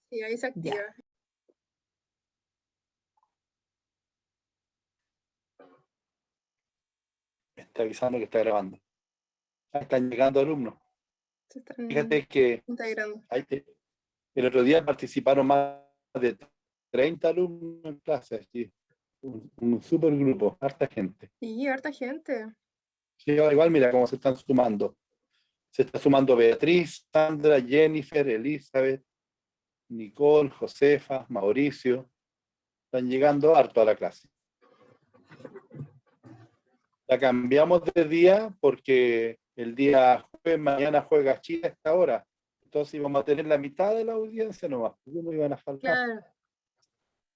Sí, ahí se activa. Ya. Me está avisando que está grabando. Ah, están llegando alumnos. Se están Fíjate que integrando. el otro día participaron más de 30 alumnos en clase. Así, un super grupo, harta gente. Sí, harta gente. Sí, igual mira cómo se están sumando. Se está sumando Beatriz, Sandra, Jennifer, Elizabeth, Nicole, Josefa, Mauricio. Están llegando harto a la clase. La cambiamos de día porque el día jueves, mañana juega Chile a esta hora. Entonces íbamos a tener la mitad de la audiencia nomás. No iban a faltar. Claro.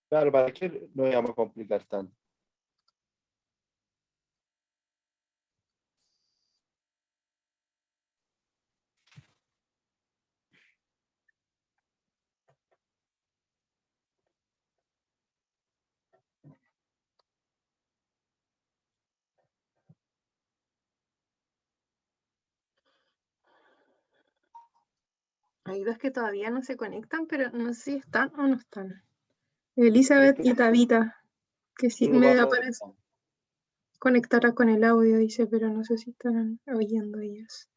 Claro, ¿para qué nos íbamos a complicar tanto? Hay dos que todavía no se conectan, pero no sé si están o no están. Elizabeth y Tabita, que sí Solo me para aparece conectará con el audio, dice, pero no sé si están oyendo ellas.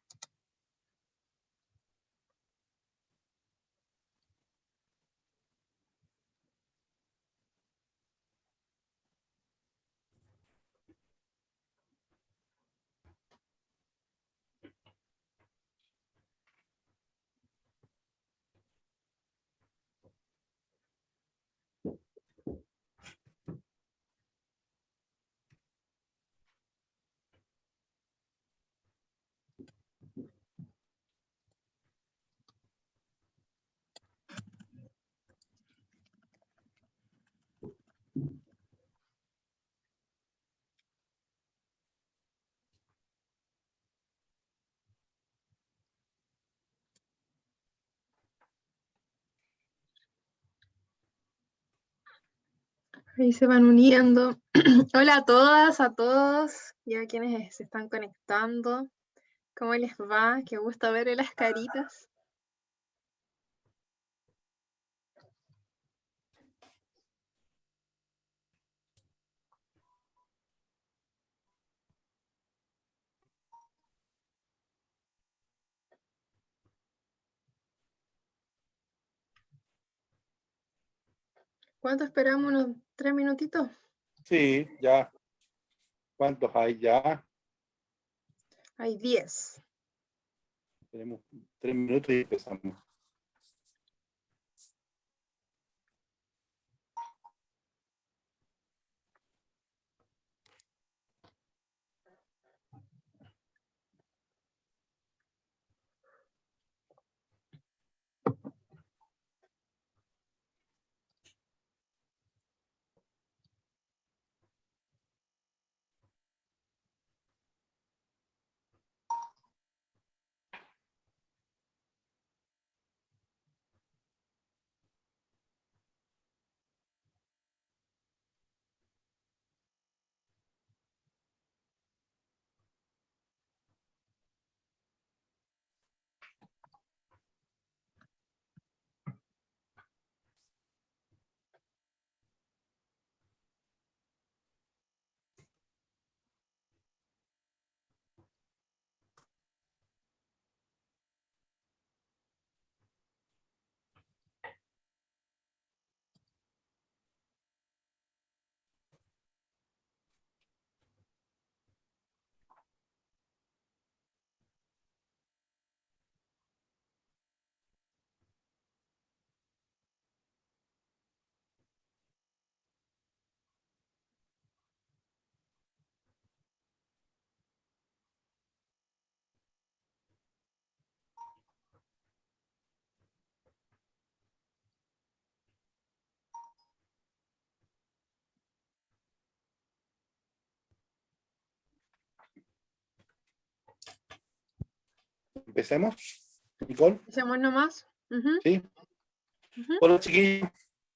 Ahí se van uniendo. Hola a todas, a todos, y a quienes se están conectando. ¿Cómo les va? Qué gusto ver las caritas. ¿Cuánto esperamos? ¿Unos 3 minutitos? Sí, ya. ¿Cuántos hay ya? Hay 10. Tenemos 3 minutos y empezamos. ¿Empecemos? Nicole, ¿Hacemos nomás? ¿sí? Ujú. Hola chiquillos,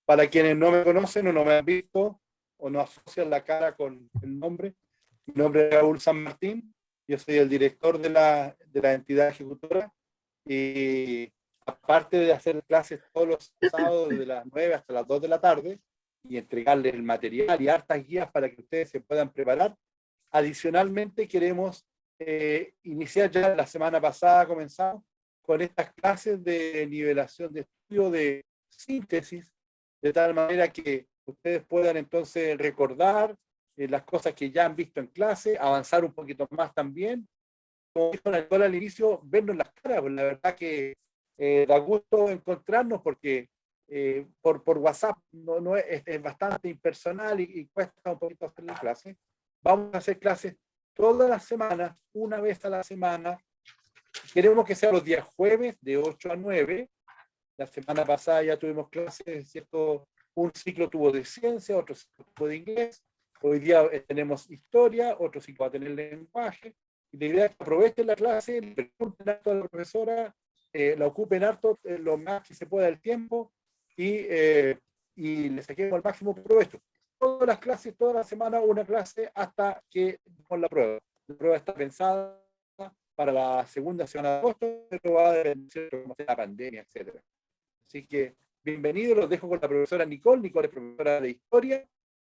para quienes no me conocen o no me han visto o no asocian la cara con el nombre, mi nombre es Raúl San Martín, yo soy el director de la entidad ejecutora y aparte de hacer clases todos los sábados de las 9 hasta las 2 de la tarde y entregarles el material y hartas guías para que ustedes se puedan preparar, adicionalmente queremos iniciar ya la semana pasada, comenzamos con estas clases de nivelación de estudio de síntesis, de tal manera que ustedes puedan entonces recordar las cosas que ya han visto en clase, avanzar un poquito más también. Como dijo Nicole al inicio, vernos las caras, pues la verdad que da gusto encontrarnos porque por WhatsApp no es bastante impersonal y cuesta un poquito hacer la clase. Vamos a hacer clases todas las semanas, una vez a la semana. Queremos que sea los días jueves de 8 a 9. La semana pasada ya tuvimos clases, ¿cierto? Un ciclo tuvo de ciencia, otro ciclo tuvo de inglés. Hoy día tenemos historia, otro ciclo va a tener lenguaje. Y la idea es que aprovechen la clase, le pregunten harto a la profesora, la ocupen harto lo más que se pueda del tiempo y le saquemos el máximo provecho. Todas las clases, toda la semana, una clase hasta que demos la prueba. La prueba está pensada para la segunda semana de agosto, pero va a depender de la pandemia, etcétera. Así que bienvenidos, los dejo con la profesora Nicole. Nicole es profesora de historia.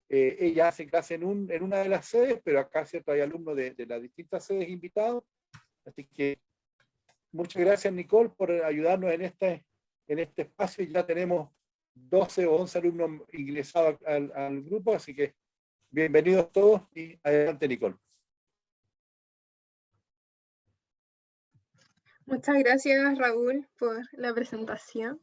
Ella hace clase en una de las sedes, pero acá cierto hay alumnos de las distintas sedes invitados. Así que muchas gracias, Nicole, por ayudarnos en este espacio. Ya tenemos 12 o 11 alumnos ingresados al grupo, así que bienvenidos todos y adelante, Nicole. Muchas gracias, Raúl, por la presentación.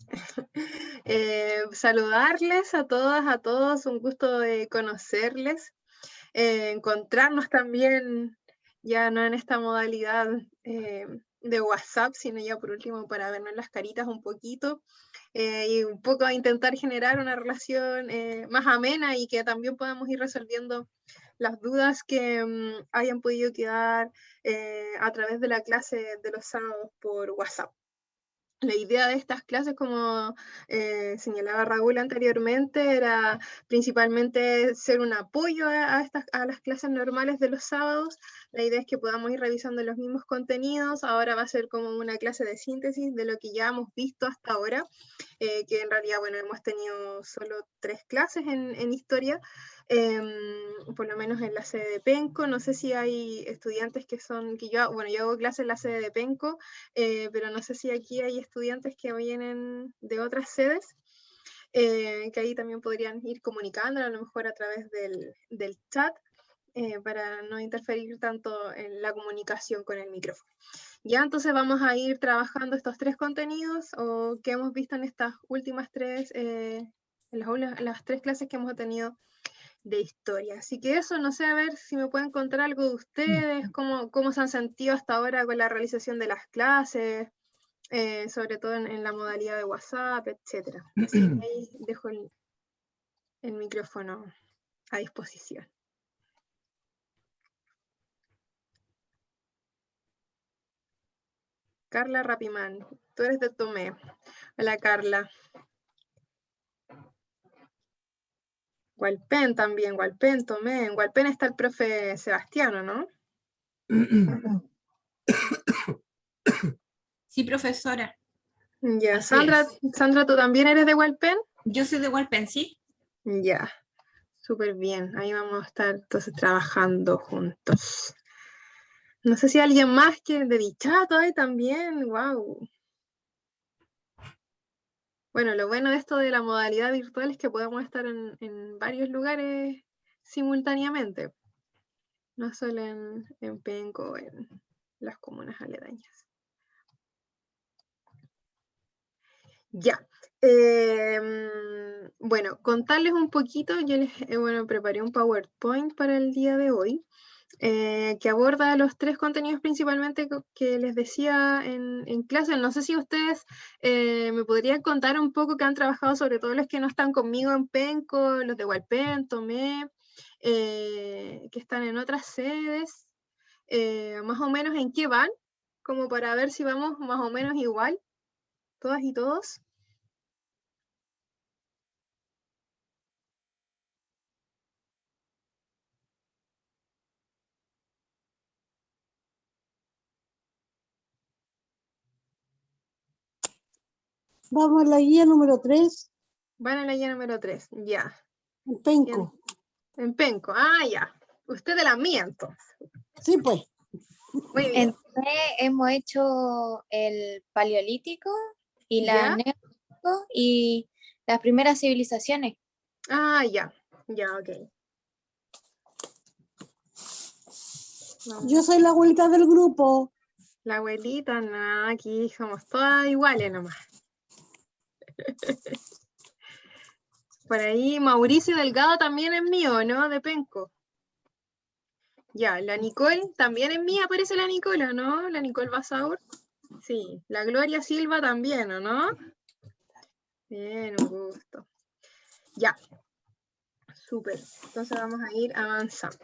Saludarles a todas, a todos, un gusto de conocerles, encontrarnos también, ya no en esta modalidad de WhatsApp, sino ya por último para vernos las caritas un poquito y un poco intentar generar una relación más amena y que también podamos ir resolviendo las dudas que hayan podido quedar a través de la clase de los sábados por WhatsApp. La idea de estas clases, como señalaba Raúl anteriormente, era principalmente ser un apoyo a las clases normales de los sábados. La idea es que podamos ir revisando los mismos contenidos. Ahora va a ser como una clase de síntesis de lo que ya hemos visto hasta ahora, que en realidad, bueno, hemos tenido solo 3 clases en historia, por lo menos en la sede de Penco. No sé si hay estudiantes que yo hago clases en la sede de Penco, pero no sé si aquí hay estudiantes que vienen de otras sedes, que ahí también podrían ir comunicando, a lo mejor a través del chat, para no interferir tanto en la comunicación con el micrófono. Ya, entonces vamos a ir trabajando estos 3 contenidos o que hemos visto en estas últimas 3, en las 3 clases que hemos tenido de historia. Así que eso, no sé, a ver si me pueden contar algo de ustedes, cómo se han sentido hasta ahora con la realización de las clases, sobre todo en la modalidad de WhatsApp, etcétera. Así que ahí dejo el micrófono a disposición. Carla Rapimán, tú eres de Tomé. Hola, Carla. Hualpén también, Hualpén, Tomé. En Hualpén está el profe Sebastiano, ¿no? Sí, profesora. Ya, Así Sandra, es. Sandra, ¿tú también eres de Hualpén? Yo soy de Hualpén, ¿sí? Ya, súper bien. Ahí vamos a estar entonces trabajando juntos. No sé si alguien más que de Dichato hay también. Wow. Bueno, lo bueno de esto de la modalidad virtual es que podemos estar en varios lugares simultáneamente, no solo en Penco o en las comunas aledañas. Ya. Bueno, contarles un poquito, yo les preparé un PowerPoint para el día de hoy, que aborda los 3 contenidos principalmente que les decía en clase. No sé si ustedes me podrían contar un poco que han trabajado, sobre todo los que no están conmigo en Penco, los de Hualpén, Tomé, que están en otras sedes, más o menos en qué van, como para ver si vamos más o menos igual, todas y todos. Vamos a la guía número 3, Van a la guía número 3, ya. en Penco. En Penco, ya. Usted de la mía, entonces. Sí, pues. Muy bien. Entonces hemos hecho el paleolítico y la ¿Ya? neolítico y las primeras civilizaciones. Ya. Ya, ok. Vamos. Yo soy la abuelita del grupo. La abuelita, no, aquí somos todas iguales nomás. Por ahí Mauricio Delgado también es mío, ¿no? De Penco. Ya, la Nicole también es mía, aparece la Nicole, ¿o no? La Nicole Basaur. Sí, la Gloria Silva también, ¿o no? Bien, un gusto. Ya, súper. Entonces vamos a ir avanzando.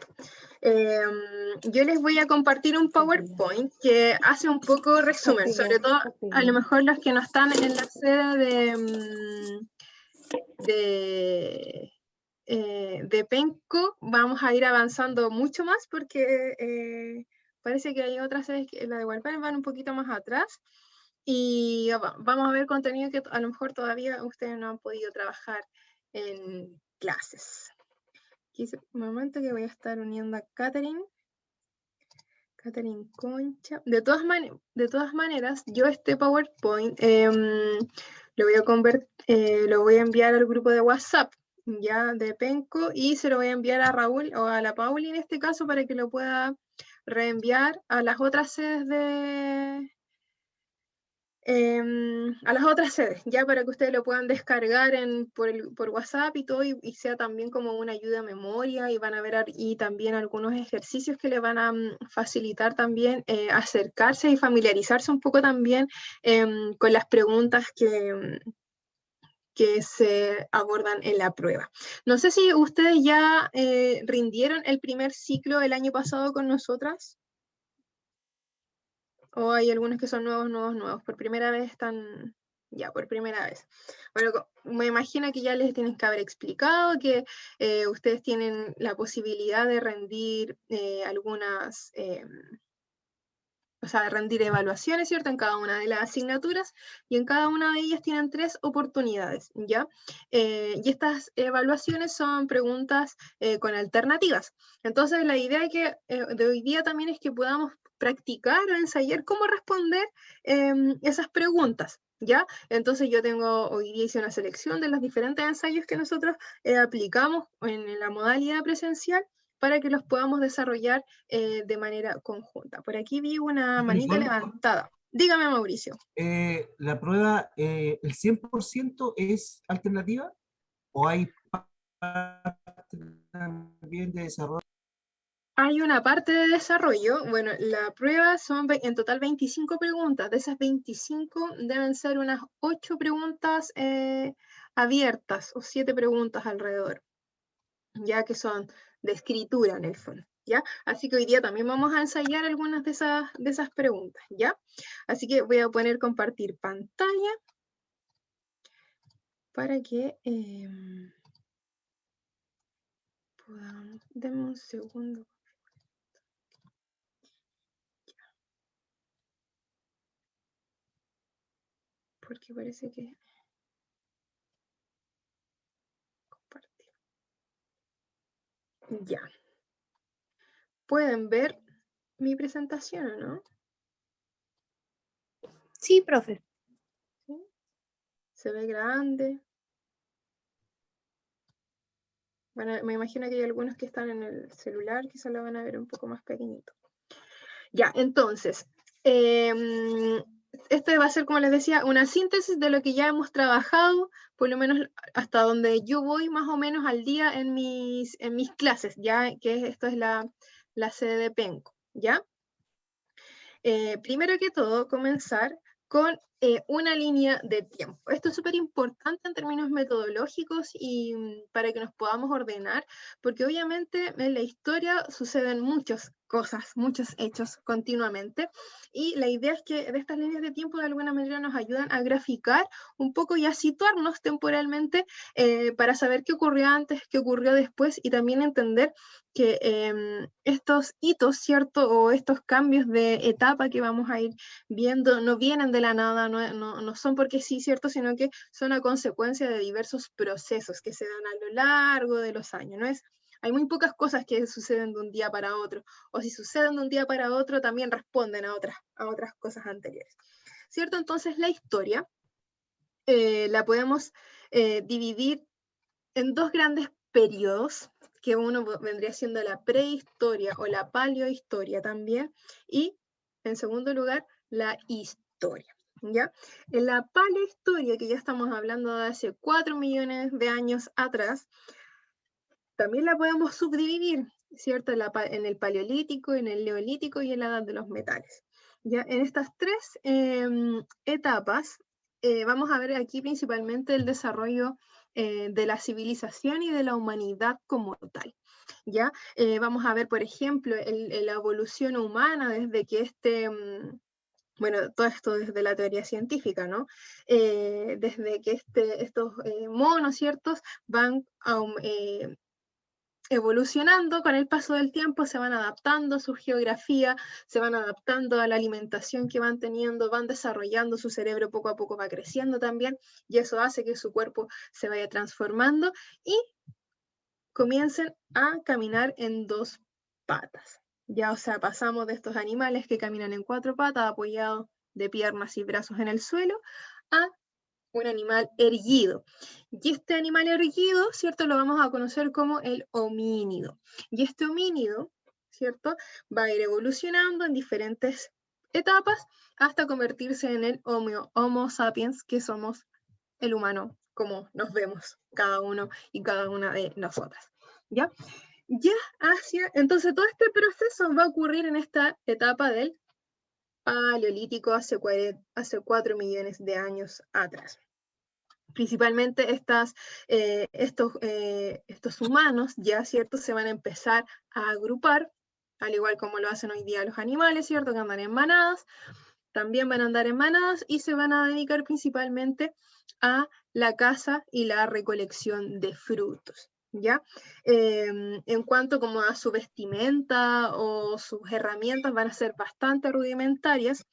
Yo les voy a compartir un PowerPoint que hace un poco resumen, sobre todo a lo mejor los que no están en la sede de Penco, vamos a ir avanzando mucho más porque parece que hay otras sedes, la de Hualpén van un poquito más atrás y vamos a ver contenido que a lo mejor todavía ustedes no han podido trabajar en clases. Un momento que voy a estar uniendo a Catherine Concha. De todas maneras, yo este PowerPoint lo voy a enviar al grupo de WhatsApp ya de Penco y se lo voy a enviar a Raúl o a la Pauli en este caso para que lo pueda reenviar a las otras sedes ya para que ustedes lo puedan descargar por WhatsApp y todo, y sea también como una ayuda a memoria, y van a ver y también algunos ejercicios que les van a facilitar también acercarse y familiarizarse un poco también con las preguntas que se abordan en la prueba. No sé si ustedes ya rindieron el primer ciclo el año pasado con nosotras. O hay algunos que son nuevos. Por primera vez están, ya, por primera vez. Bueno, me imagino que ya les tienen que haber explicado que ustedes tienen la posibilidad de rendir rendir evaluaciones, ¿cierto? En cada una de las asignaturas, y en cada una de ellas tienen 3 oportunidades, ¿ya? Y estas evaluaciones son preguntas con alternativas. Entonces, la idea de hoy día también es que podamos practicar o ensayar cómo responder esas preguntas, ¿ya? Entonces, hoy día hice una selección de los diferentes ensayos que nosotros aplicamos en la modalidad presencial, para que los podamos desarrollar de manera conjunta. Por aquí vi una manita levantada. Dígame, Mauricio. ¿La prueba, el 100% es alternativa? ¿O hay parte también de desarrollo? Hay una parte de desarrollo. Bueno, la prueba son en total 25 preguntas. De esas 25 deben ser unas 8 preguntas abiertas, o 7 preguntas alrededor, ya que son de escritura en el fondo, ¿ya? Así que hoy día también vamos a ensayar algunas de esas preguntas, ¿ya? Así que voy a poner compartir pantalla para que podamos... Denme un segundo. Porque parece que... Compartir. Ya. ¿Pueden ver mi presentación o no? Sí, profe. ¿Sí? ¿Se ve grande? Bueno, me imagino que hay algunos que están en el celular, quizás lo van a ver un poco más pequeñito. Ya, entonces, este va a ser, como les decía, una síntesis de lo que ya hemos trabajado, por lo menos hasta donde yo voy más o menos al día en mis clases, ya que esto es la sede de Penco, ¿ya? Primero que todo, comenzar con una línea de tiempo. Esto es súper importante en términos metodológicos y para que nos podamos ordenar, porque obviamente en la historia suceden muchas cosas, muchos hechos continuamente, y la idea es que de estas líneas de tiempo de alguna manera nos ayudan a graficar un poco y a situarnos temporalmente para saber qué ocurrió antes, qué ocurrió después, y también entender que estos hitos, ¿cierto? O estos cambios de etapa que vamos a ir viendo no vienen de la nada, no son porque sí, ¿cierto? Sino que son a consecuencia de diversos procesos que se dan a lo largo de los años, ¿no es? Hay muy pocas cosas que suceden de un día para otro, o si suceden de un día para otro, también responden a otras cosas anteriores, ¿cierto? Entonces la historia la podemos dividir en dos grandes periodos, que uno vendría siendo la prehistoria o la paleohistoria también, y en segundo lugar, la historia. ¿Ya? En la paleohistoria, que ya estamos hablando de hace 4 millones de años atrás, también la podemos subdividir, ¿cierto? En el paleolítico, en el neolítico y en la edad de los metales. ¿Ya? En estas tres etapas vamos a ver aquí principalmente el desarrollo de la civilización y de la humanidad como tal. ¿Ya? Vamos a ver, por ejemplo, la evolución humana desde que bueno, todo esto desde la teoría científica, ¿no? Desde que estos monos, ¿ciertos? Van evolucionando con el paso del tiempo, se van adaptando a su geografía, se van adaptando a la alimentación que van teniendo, van desarrollando su cerebro poco a poco, va creciendo también, y eso hace que su cuerpo se vaya transformando y comiencen a caminar en dos patas. Ya, o sea, pasamos de estos animales que caminan en 4 patas, apoyados de piernas y brazos en el suelo, a un animal erguido. Y este animal erguido, ¿cierto? Lo vamos a conocer como el homínido. Y este homínido, ¿cierto? Va a ir evolucionando en diferentes etapas hasta convertirse en el Homo sapiens, que somos el humano, como nos vemos cada uno y cada una de nosotras. ¿Ya? Entonces todo este proceso va a ocurrir en esta etapa del paleolítico hace 4 millones de años atrás. Principalmente estos humanos, ya, ¿cierto? Se van a empezar a agrupar, al igual como lo hacen hoy día los animales, ¿cierto? Que andan en manadas, también van a andar en manadas y se van a dedicar principalmente a la caza y la recolección de frutos, ¿ya? En cuanto como a su vestimenta o sus herramientas van a ser bastante rudimentarias.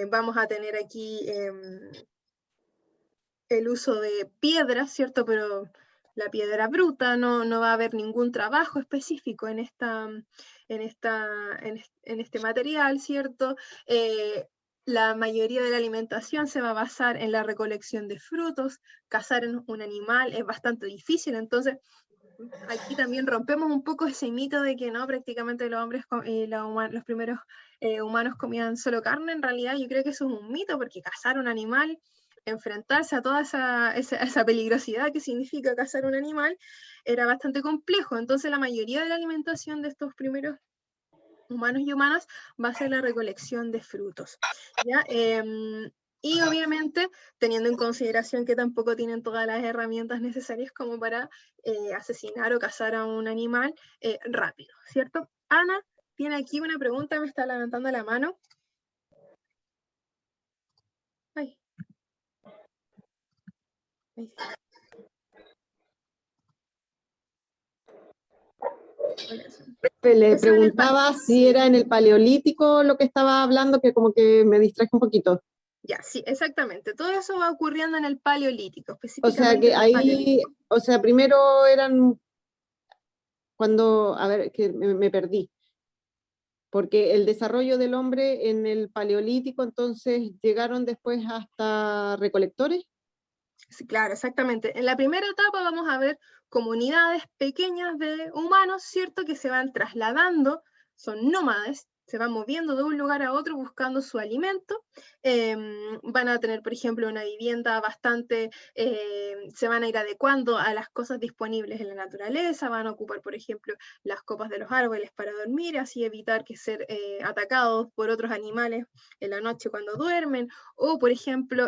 Vamos a tener aquí el uso de piedras, ¿cierto? Pero la piedra bruta, no va a haber ningún trabajo específico en este material, ¿cierto? La mayoría de la alimentación se va a basar en la recolección de frutos. Cazar en un animal es bastante difícil, entonces aquí también rompemos un poco ese mito de que no, prácticamente los hombres, los primeros humanos comían solo carne. En realidad yo creo que eso es un mito, porque cazar un animal, enfrentarse a toda esa peligrosidad que significa cazar un animal, era bastante complejo. Entonces la mayoría de la alimentación de estos primeros humanos y humanas va a ser la recolección de frutos, ¿ya? Y obviamente teniendo en consideración que tampoco tienen todas las herramientas necesarias como para asesinar o cazar a un animal rápido, ¿cierto? Ana tiene aquí una pregunta, me está levantando la mano. Ay. Ay. Le Eso en el preguntaba si era en el paleolítico lo que estaba hablando, que como que me distraje un poquito. Ya, sí, exactamente. Todo eso va ocurriendo en el paleolítico, O sea específicamente que en el ahí, paleolítico. o sea, primero eran cuando, a ver, que me perdí, porque el desarrollo del hombre en el paleolítico, entonces llegaron después hasta recolectores. Sí, claro, exactamente. En la primera etapa vamos a ver comunidades pequeñas de humanos, ¿cierto? Que se van trasladando, son nómades, se van moviendo de un lugar a otro buscando su alimento. Van a tener, por ejemplo, una vivienda bastante, se van a ir adecuando a las cosas disponibles en la naturaleza, van a ocupar, por ejemplo, las copas de los árboles para dormir, así evitar que ser atacados por otros animales en la noche cuando duermen, o, por ejemplo,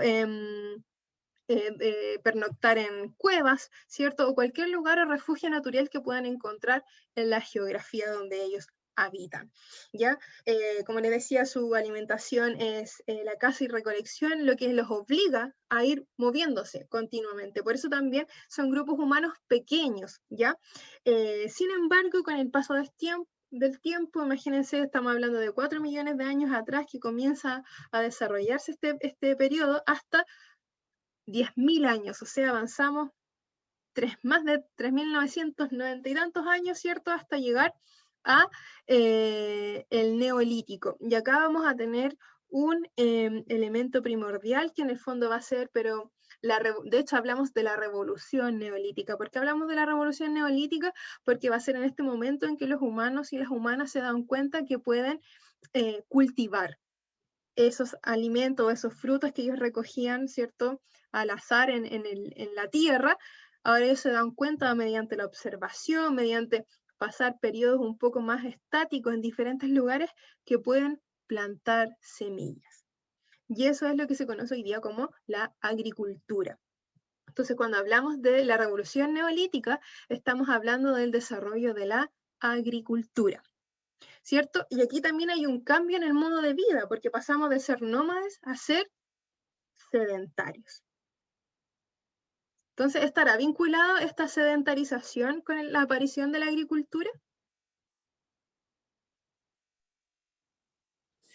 pernoctar en cuevas, ¿cierto? O cualquier lugar o refugio natural que puedan encontrar en la geografía donde ellos habitan, ¿ya? Como les decía, su alimentación es la caza y recolección, lo que los obliga a ir moviéndose continuamente. Por eso también son grupos humanos pequeños, ¿ya? Sin embargo, con el paso del tiempo, imagínense, estamos hablando de 4 millones de años atrás que comienza a desarrollarse este periodo hasta 10.000 años, o sea, avanzamos más de 3.990 y tantos años, ¿cierto? Hasta llegar a el Neolítico. Y acá vamos a tener un elemento primordial que en el fondo va a ser, pero de hecho hablamos de la revolución neolítica. ¿Por qué hablamos de la revolución neolítica? Porque va a ser en este momento en que los humanos y las humanas se dan cuenta que pueden cultivar esos alimentos, esos frutos que ellos recogían, ¿cierto? Al azar en la tierra. Ahora ellos se dan cuenta mediante la observación, mediante pasar periodos un poco más estáticos en diferentes lugares, que pueden plantar semillas. Y eso es lo que se conoce hoy día como la agricultura. Entonces, cuando hablamos de la revolución neolítica, estamos hablando del desarrollo de la agricultura, ¿cierto? Y aquí también hay un cambio en el modo de vida, porque pasamos de ser nómades a ser sedentarios. Entonces, ¿estará vinculado esta sedentarización con la aparición de la agricultura?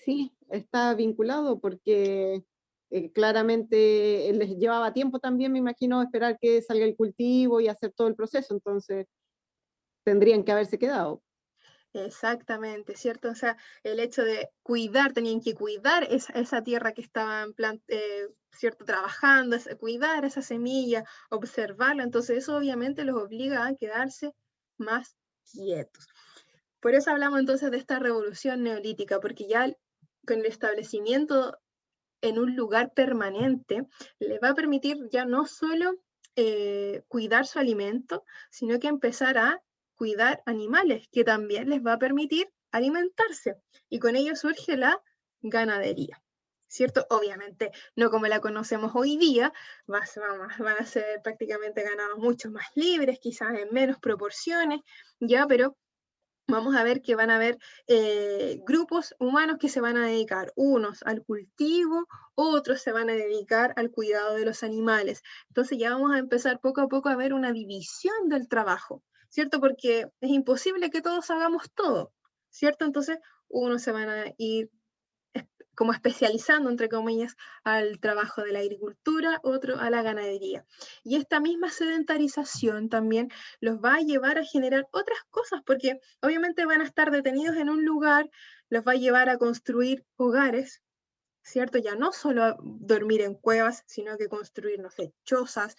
Sí, está vinculado porque claramente les llevaba tiempo también, me imagino, esperar que salga el cultivo y hacer todo el proceso, entonces tendrían que haberse quedado. Exactamente, ¿cierto? O sea, el hecho de cuidar, tenían que cuidar esa tierra que estaban ¿cierto? Trabajando, cuidar esa semilla, observarla, entonces eso obviamente los obliga a quedarse más quietos. Por eso hablamos entonces de esta revolución neolítica, porque ya con el establecimiento en un lugar permanente, le va a permitir ya no solo cuidar su alimento, sino que empezar a cuidar animales, que también les va a permitir alimentarse. Y con ello surge la ganadería, ¿cierto? Obviamente, no como la conocemos hoy día, van a ser prácticamente ganados mucho más libres, quizás en menos proporciones, ya, pero vamos a ver que van a haber grupos humanos que se van a dedicar, unos al cultivo, otros se van a dedicar al cuidado de los animales. Entonces ya vamos a empezar poco a poco a ver una división del trabajo, ¿cierto? Porque es imposible que todos hagamos todo, ¿cierto? Entonces unos se van a ir como especializando, entre comillas, al trabajo de la agricultura, otro a la ganadería. Y esta misma sedentarización también los va a llevar a generar otras cosas, porque obviamente van a estar detenidos en un lugar, los va a llevar a construir hogares, ¿cierto? Ya no solo a dormir en cuevas, sino que construir, no sé, chozas,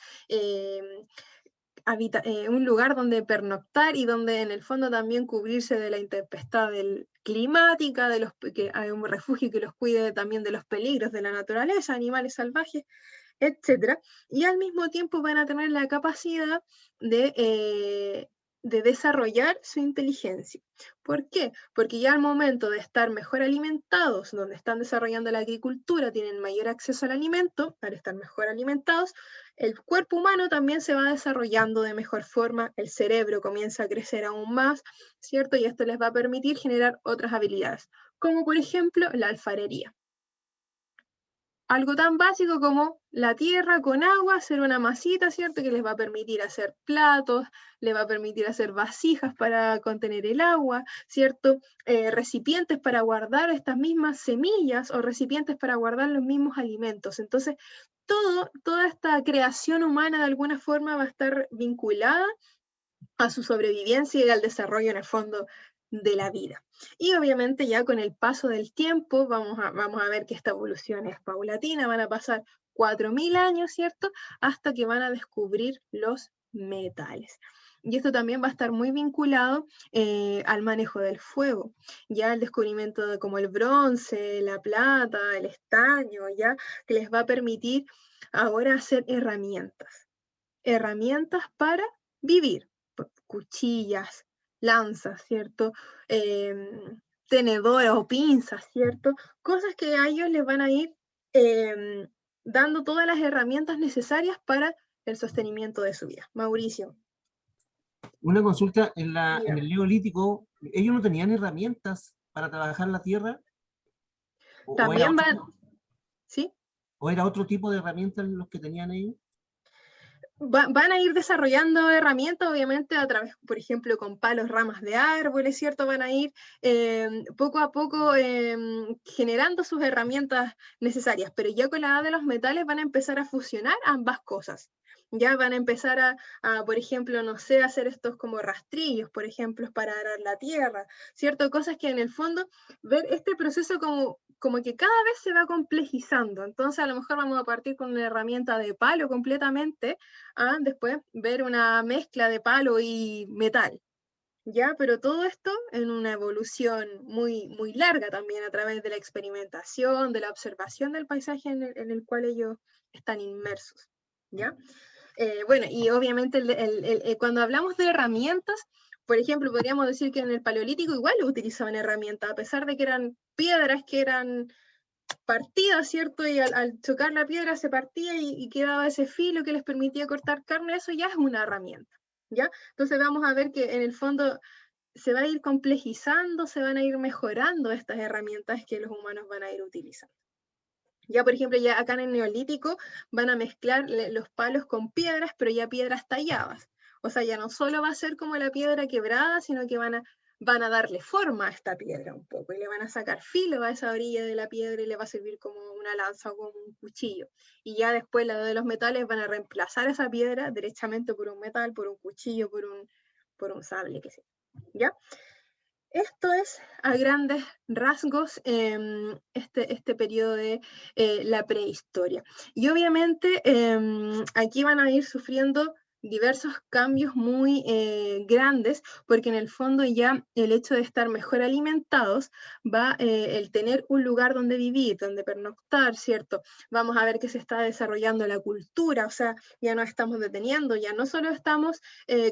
un lugar donde pernoctar y donde en el fondo también cubrirse de la intempestad climática, que hay un refugio que los cuide también de los peligros de la naturaleza, animales salvajes, etc. Y al mismo tiempo van a tener la capacidad de desarrollar su inteligencia. ¿Por qué? Porque ya al momento de estar mejor alimentados, donde están desarrollando la agricultura, tienen mayor acceso al alimento, al estar mejor alimentados, el cuerpo humano también se va desarrollando de mejor forma, el cerebro comienza a crecer aún más, ¿cierto? Y esto les va a permitir generar otras habilidades, como por ejemplo la alfarería. Algo tan básico como la tierra con agua, hacer una masita, ¿cierto? Que les va a permitir hacer platos, les va a permitir hacer vasijas para contener el agua, ¿cierto? Recipientes para guardar estas mismas semillas o recipientes para guardar los mismos alimentos. Entonces, toda esta creación humana de alguna forma va a estar vinculada a su sobrevivencia y al desarrollo en el fondo de la vida. Y obviamente ya con el paso del tiempo vamos a ver que esta evolución es paulatina, van a pasar 4.000 años, ¿cierto? Hasta que van a descubrir los metales. Y esto también va a estar muy vinculado al manejo del fuego, ya el descubrimiento de como el bronce, la plata, el estaño, ya que les va a permitir ahora hacer herramientas para vivir, cuchillas, lanzas, ¿cierto? Tenedores o pinzas, ¿cierto? Cosas que a ellos les van a ir dando todas las herramientas necesarias para el sostenimiento de su vida. Mauricio. Una consulta, en Dígame. el Neolítico, ¿ellos no tenían herramientas para trabajar la tierra? También van, ¿sí? ¿O era otro tipo de herramientas los que tenían ellos? van a ir desarrollando herramientas, obviamente, a través, por ejemplo, con palos, ramas de árboles, ¿cierto? Van a ir poco a poco generando sus herramientas necesarias, pero ya con la edad de los metales van a empezar a fusionar ambas cosas. Ya van a empezar por ejemplo, no sé, hacer estos como rastrillos, por ejemplo, para arar la tierra, ¿cierto? Cosas que en el fondo, ver este proceso como que cada vez se va complejizando. Entonces, a lo mejor vamos a partir con una herramienta de palo completamente, a después ver una mezcla de palo y metal. ¿Ya? Pero todo esto en una evolución muy, muy larga también a través de la experimentación, de la observación del paisaje en el cual ellos están inmersos. ¿Ya? Bueno, y obviamente cuando hablamos de herramientas, por ejemplo, podríamos decir que en el Paleolítico igual utilizaban herramientas, a pesar de que eran piedras que eran partidas, ¿cierto? Y al chocar la piedra se partía y quedaba ese filo que les permitía cortar carne, eso ya es una herramienta, ¿ya? Entonces vamos a ver que en el fondo se va a ir complejizando, se van a ir mejorando estas herramientas que los humanos van a ir utilizando. Ya, por ejemplo, ya acá en el Neolítico van a mezclar los palos con piedras, pero ya piedras talladas. O sea, ya no solo va a ser como la piedra quebrada, sino que van a darle forma a esta piedra un poco, y le van a sacar filo a esa orilla de la piedra y le va a servir como una lanza o como un cuchillo. Y ya después la de los metales van a reemplazar esa piedra derechamente por un metal, por un cuchillo, por un sable, qué sé yo. ¿Ya? Esto es a grandes rasgos este periodo de la prehistoria. Y obviamente aquí van a ir sufriendo diversos cambios muy grandes, porque en el fondo ya el hecho de estar mejor alimentados va el tener un lugar donde vivir, donde pernoctar, ¿cierto? Vamos a ver que se está desarrollando la cultura, o sea, ya no estamos deteniendo, ya no solo estamos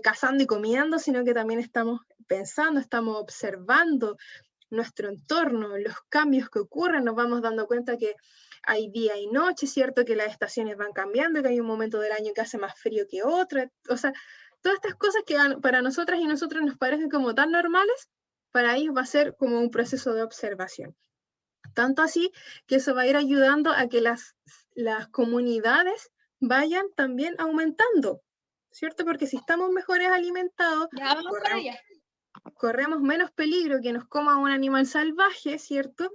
cazando y comiendo, sino que también estamos pensando, estamos observando nuestro entorno, los cambios que ocurren, nos vamos dando cuenta que hay día y noche, ¿cierto? Que las estaciones van cambiando, que hay un momento del año que hace más frío que otro, o sea, todas estas cosas que para nosotras y nosotros nos parecen como tan normales, para ellos va a ser como un proceso de observación. Tanto así que eso va a ir ayudando a que las comunidades vayan también aumentando, ¿cierto? Porque si estamos mejores alimentados, corremos menos peligro que nos coma un animal salvaje, ¿cierto?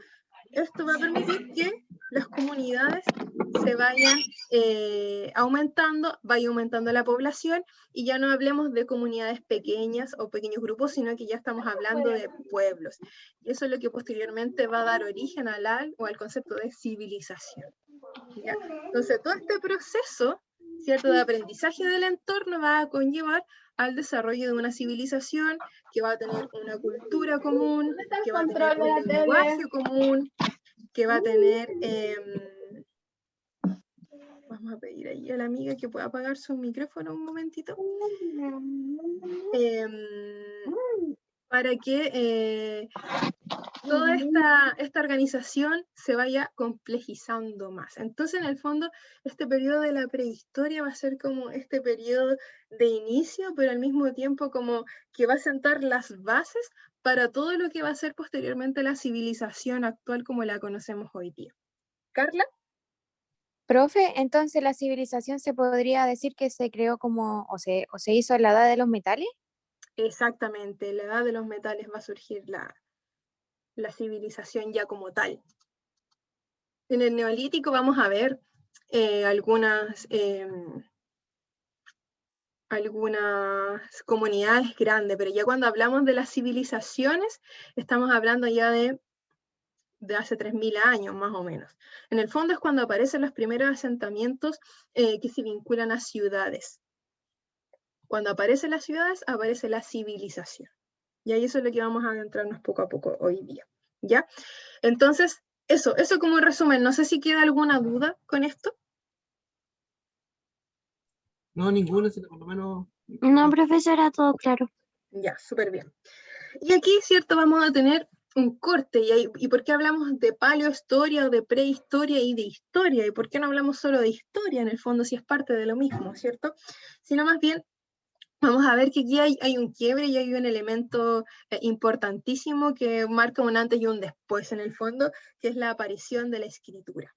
Esto va a permitir que las comunidades se vayan aumentando, vaya aumentando la población, y ya no hablemos de comunidades pequeñas o pequeños grupos, sino que ya estamos hablando de pueblos. Y eso es lo que posteriormente va a dar origen al concepto de civilización. ¿Ya? Entonces, todo este proceso, ¿cierto?, de aprendizaje del entorno va a conllevar al desarrollo de una civilización que va a tener una cultura común, que va a tener un lenguaje común, que va a tener... vamos a pedir ahí a la amiga que pueda apagar su micrófono un momentito. Para que toda esta organización se vaya complejizando más. Entonces, en el fondo, este periodo de la prehistoria va a ser como este periodo de inicio, pero al mismo tiempo como que va a sentar las bases para todo lo que va a ser posteriormente la civilización actual como la conocemos hoy día. ¿Carla? Profe, entonces la civilización se podría decir que se creó como, o se hizo en la edad de los metales. Exactamente, en la edad de los metales va a surgir la civilización ya como tal. En el Neolítico vamos a ver algunas comunidades grandes, pero ya cuando hablamos de las civilizaciones, estamos hablando ya de hace 3000 años más o menos. En el fondo es cuando aparecen los primeros asentamientos que se vinculan a ciudades. Cuando aparecen las ciudades, aparece la civilización. Y ahí eso es lo que vamos a adentrarnos poco a poco hoy día. ¿Ya? Entonces, eso como un resumen. No sé si queda alguna duda con esto. No, ninguno, sino por lo menos. No, profesora, todo claro. Ya, súper bien. Y aquí, ¿cierto? Vamos a tener un corte. ¿Y por qué hablamos de paleohistoria o de prehistoria y de historia? ¿Y por qué no hablamos solo de historia en el fondo, si es parte de lo mismo, ¿cierto? Sino más bien, vamos a ver que aquí hay un quiebre y hay un elemento importantísimo que marca un antes y un después en el fondo, que es la aparición de la escritura.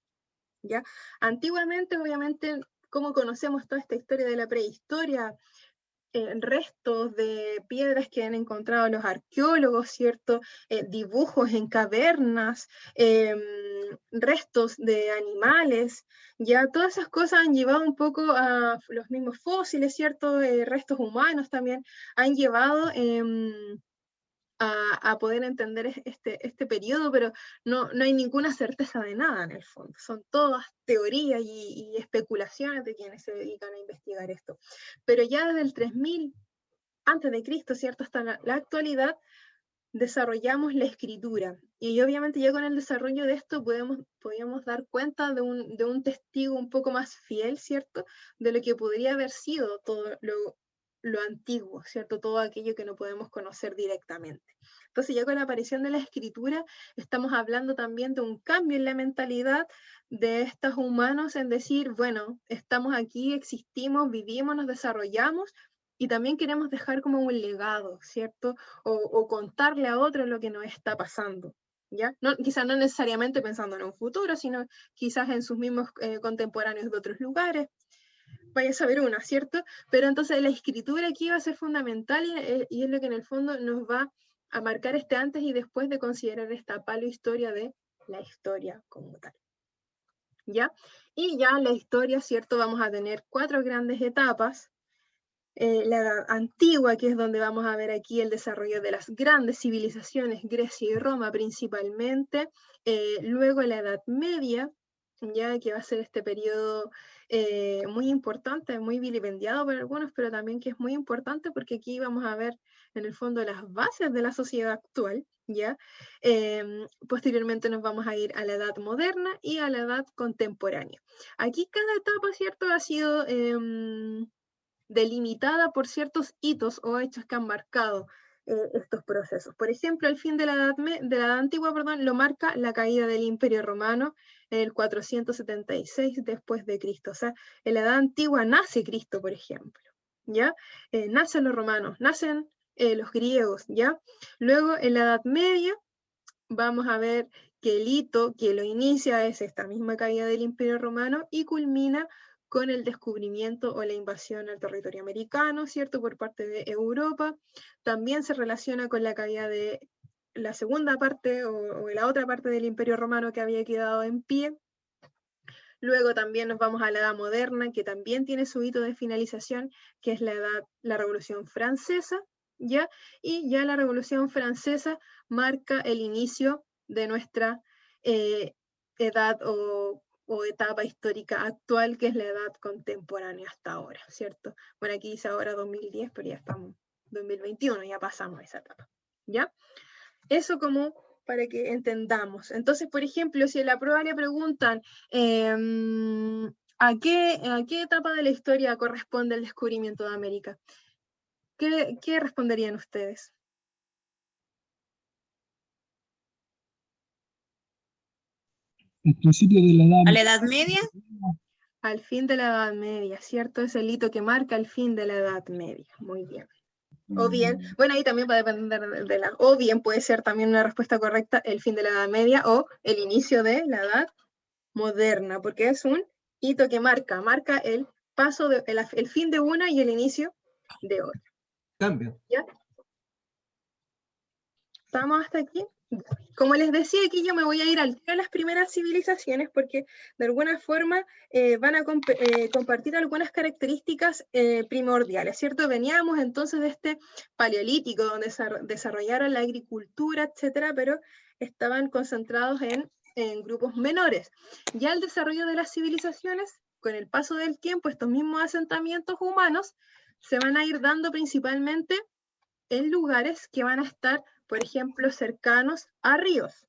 ¿Ya? Antiguamente, obviamente, cómo conocemos toda esta historia de la prehistoria, restos de piedras que han encontrado los arqueólogos, ¿cierto? Dibujos en cavernas, restos de animales, ya todas esas cosas han llevado un poco a los mismos fósiles, ¿cierto? Restos humanos también han llevado a poder entender este periodo, pero no hay ninguna certeza de nada en el fondo. Son todas teorías y especulaciones de quienes se dedican a investigar esto. Pero ya desde el 3000 antes de Cristo, ¿cierto? Hasta la actualidad, desarrollamos la escritura. Y obviamente ya con el desarrollo de esto podíamos dar cuenta de un testigo un poco más fiel, ¿cierto? De lo que podría haber sido todo lo antiguo, ¿cierto? Todo aquello que no podemos conocer directamente. Entonces ya con la aparición de la escritura estamos hablando también de un cambio en la mentalidad de estos humanos en decir, bueno, estamos aquí, existimos, vivimos, nos desarrollamos y también queremos dejar como un legado, ¿cierto? O contarle a otros lo que nos está pasando, ¿ya? Quizás no necesariamente pensando en un futuro, sino quizás en sus mismos contemporáneos de otros lugares. Vaya a saber una, ¿cierto? Pero entonces la escritura aquí va a ser fundamental y es lo que en el fondo nos va a marcar este antes y después de considerar esta paleohistoria de la historia como tal. ¿Ya? Y ya en la historia, ¿cierto? Vamos a tener 4 grandes etapas. La Edad Antigua, que es donde vamos a ver aquí el desarrollo de las grandes civilizaciones, Grecia y Roma principalmente. Luego la Edad Media, ya que va a ser este periodo muy importante, muy vilipendiado por algunos, pero también que es muy importante porque aquí vamos a ver en el fondo las bases de la sociedad actual, ¿ya? Posteriormente nos vamos a ir a la Edad Moderna y a la Edad Contemporánea. Aquí cada etapa, ¿cierto?, ha sido delimitada por ciertos hitos o hechos que han marcado estos procesos. Por ejemplo, el fin de la Edad Antigua, lo marca la caída del Imperio Romano en el 476 después de Cristo. O sea, en la Edad Antigua nace Cristo, por ejemplo, ¿ya? Nacen los romanos, nacen los griegos, ¿ya? Luego, en la Edad Media, vamos a ver que el hito que lo inicia es esta misma caída del Imperio Romano y culmina con el descubrimiento o la invasión al territorio americano, ¿cierto?, por parte de Europa. También se relaciona con la caída de la segunda parte o la otra parte del Imperio Romano que había quedado en pie. Luego también nos vamos a la Edad Moderna, que también tiene su hito de finalización, que es la Revolución Francesa, ¿ya? Y ya la Revolución Francesa marca el inicio de nuestra edad o etapa histórica actual, que es la edad contemporánea hasta ahora, ¿cierto? Bueno, aquí dice ahora 2010, pero ya estamos en 2021, ya pasamos esa etapa, ¿ya? Eso como para que entendamos. Entonces, por ejemplo, si en la prueba le preguntan ¿a qué etapa de la historia corresponde el descubrimiento de América? ¿Qué responderían ustedes? El principio de la edad. ¿A la Edad Media? Al fin de la Edad Media, ¿cierto? Es el hito que marca el fin de la Edad Media. Muy bien. O bien, bueno, ahí también va a depender o bien puede ser también una respuesta correcta el fin de la Edad Media o el inicio de la Edad Moderna, porque es un hito que marca el paso, el fin de una y el inicio de otra. Cambio. ¿Ya? ¿Estamos hasta aquí? Como les decía, aquí yo me voy a ir al tiro a las primeras civilizaciones porque de alguna forma van a compartir algunas características primordiales, ¿cierto? Veníamos entonces de este paleolítico donde desarrollaron la agricultura, etcétera, pero estaban concentrados en grupos menores. Ya el desarrollo de las civilizaciones, con el paso del tiempo, estos mismos asentamientos humanos se van a ir dando principalmente en lugares que van a estar, por ejemplo, cercanos a ríos.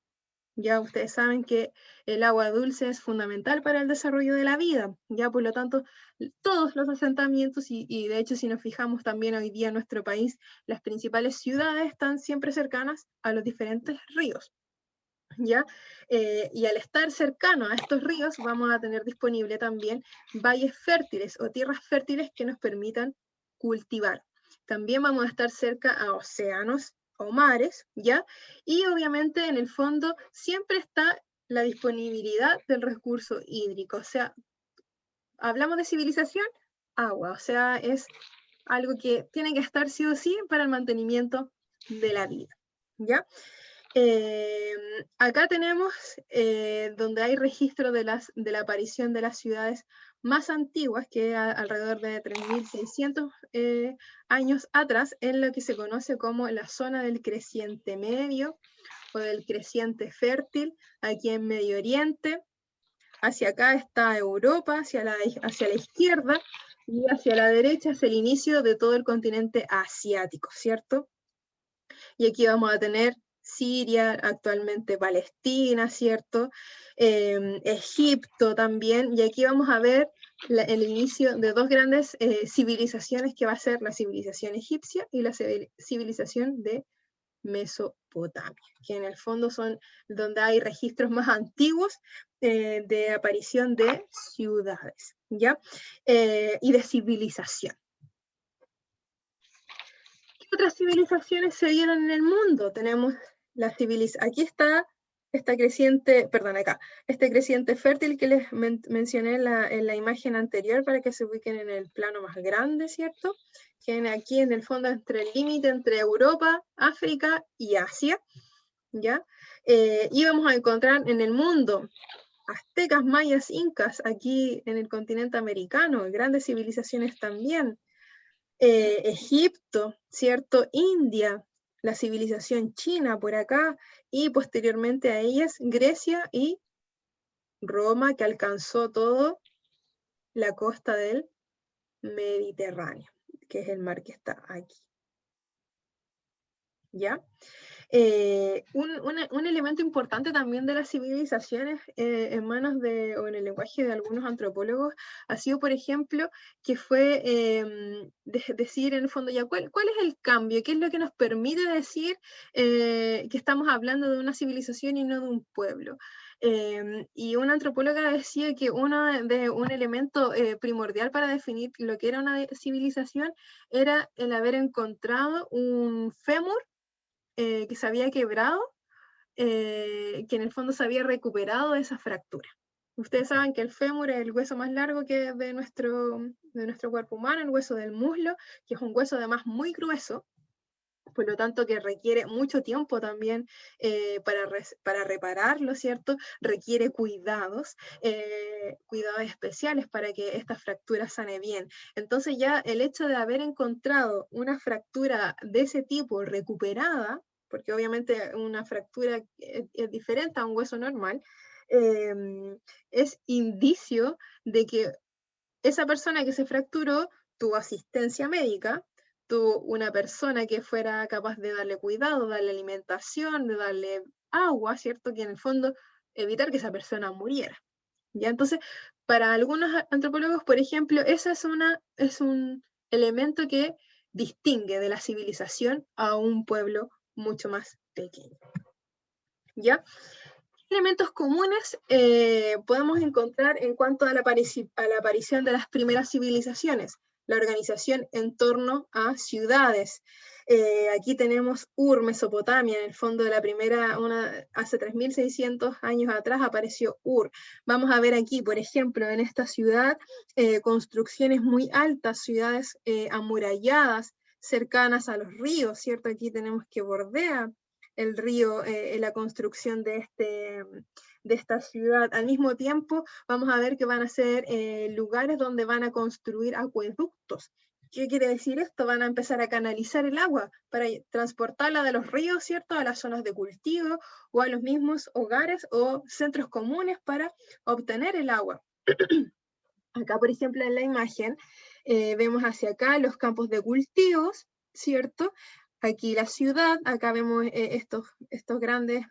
Ya ustedes saben que el agua dulce es fundamental para el desarrollo de la vida, ya por lo tanto todos los asentamientos y de hecho si nos fijamos también hoy día en nuestro país, las principales ciudades están siempre cercanas a los diferentes ríos. ¿Ya? Y al estar cercano a estos ríos vamos a tener disponible también valles fértiles o tierras fértiles que nos permitan cultivar. También vamos a estar cerca a océanos o mares, ¿ya? Y obviamente en el fondo siempre está la disponibilidad del recurso hídrico, o sea, hablamos de civilización, agua, o sea, es algo que tiene que estar sí o sí para el mantenimiento de la vida, ¿ya? Acá tenemos donde hay registro de la aparición de las ciudades más antiguas, que alrededor de 3.600 años atrás, en lo que se conoce como la zona del creciente medio o del creciente fértil, aquí en Medio Oriente. Hacia acá está Europa, hacia la izquierda, y hacia la derecha es el inicio de todo el continente asiático, ¿cierto? Y aquí vamos a tener Siria, actualmente Palestina, ¿cierto? Egipto también, y aquí vamos a ver el inicio de dos grandes civilizaciones, que va a ser la civilización egipcia y la civilización de Mesopotamia, que en el fondo son donde hay registros más antiguos de aparición de ciudades, ¿ya? Y de civilización. ¿Qué otras civilizaciones se dieron en el mundo? Tenemos la civilización, aquí está esta creciente, perdón, acá, este creciente fértil que les mencioné en la imagen anterior para que se ubiquen en el plano más grande, ¿cierto? Que aquí en el fondo entre el límite entre Europa, África y Asia, ¿ya? Y vamos a encontrar en el mundo aztecas, mayas, incas, aquí en el continente americano, grandes civilizaciones también. Egipto, ¿cierto? India, la civilización china por acá, y posteriormente a ellas Grecia y Roma, que alcanzó todo la costa del Mediterráneo, que es el mar que está aquí. ¿Ya? Un elemento importante también de las civilizaciones en manos o en el lenguaje de algunos antropólogos ha sido, por ejemplo, que fue decir en el fondo ya ¿cuál es el cambio? ¿Qué es lo que nos permite decir que estamos hablando de una civilización y no de un pueblo? Y una antropóloga decía que un elemento primordial para definir lo que era una civilización era el haber encontrado un fémur que se había quebrado, que en el fondo se había recuperado de esa fractura. Ustedes saben que el fémur es el hueso más largo que de nuestro cuerpo humano, el hueso del muslo, que es un hueso además muy grueso, por lo tanto que requiere mucho tiempo también para repararlo, ¿cierto? Requiere cuidados especiales para que esta fractura sane bien. Entonces ya el hecho de haber encontrado una fractura de ese tipo recuperada, porque obviamente una fractura es diferente a un hueso normal, es indicio de que esa persona que se fracturó tuvo asistencia médica, tuvo una persona que fuera capaz de darle cuidado, darle alimentación, de darle agua, ¿cierto? Que en el fondo evitar que esa persona muriera. ¿Ya? Entonces, para algunos antropólogos, por ejemplo, ese es un elemento que distingue de la civilización a un pueblo mucho más pequeño. ¿Ya? Elementos comunes podemos encontrar en cuanto a la aparición de las primeras civilizaciones, la organización en torno a ciudades. Aquí tenemos Mesopotamia, en el fondo de la primera, hace 3.600 años atrás apareció Vamos a ver aquí, por ejemplo, en esta ciudad, construcciones muy altas, ciudades amuralladas, cercanas a los ríos, ¿cierto? Aquí tenemos que bordea el río en la construcción de esta ciudad. Al mismo tiempo, vamos a ver que van a ser lugares donde van a construir acueductos. ¿Qué quiere decir esto? Van a empezar a canalizar el agua para transportarla de los ríos, ¿cierto?, a las zonas de cultivo o a los mismos hogares o centros comunes para obtener el agua. Acá, por ejemplo, en la imagen, vemos hacia acá los campos de cultivos, ¿cierto? Aquí la ciudad, acá vemos estos grandes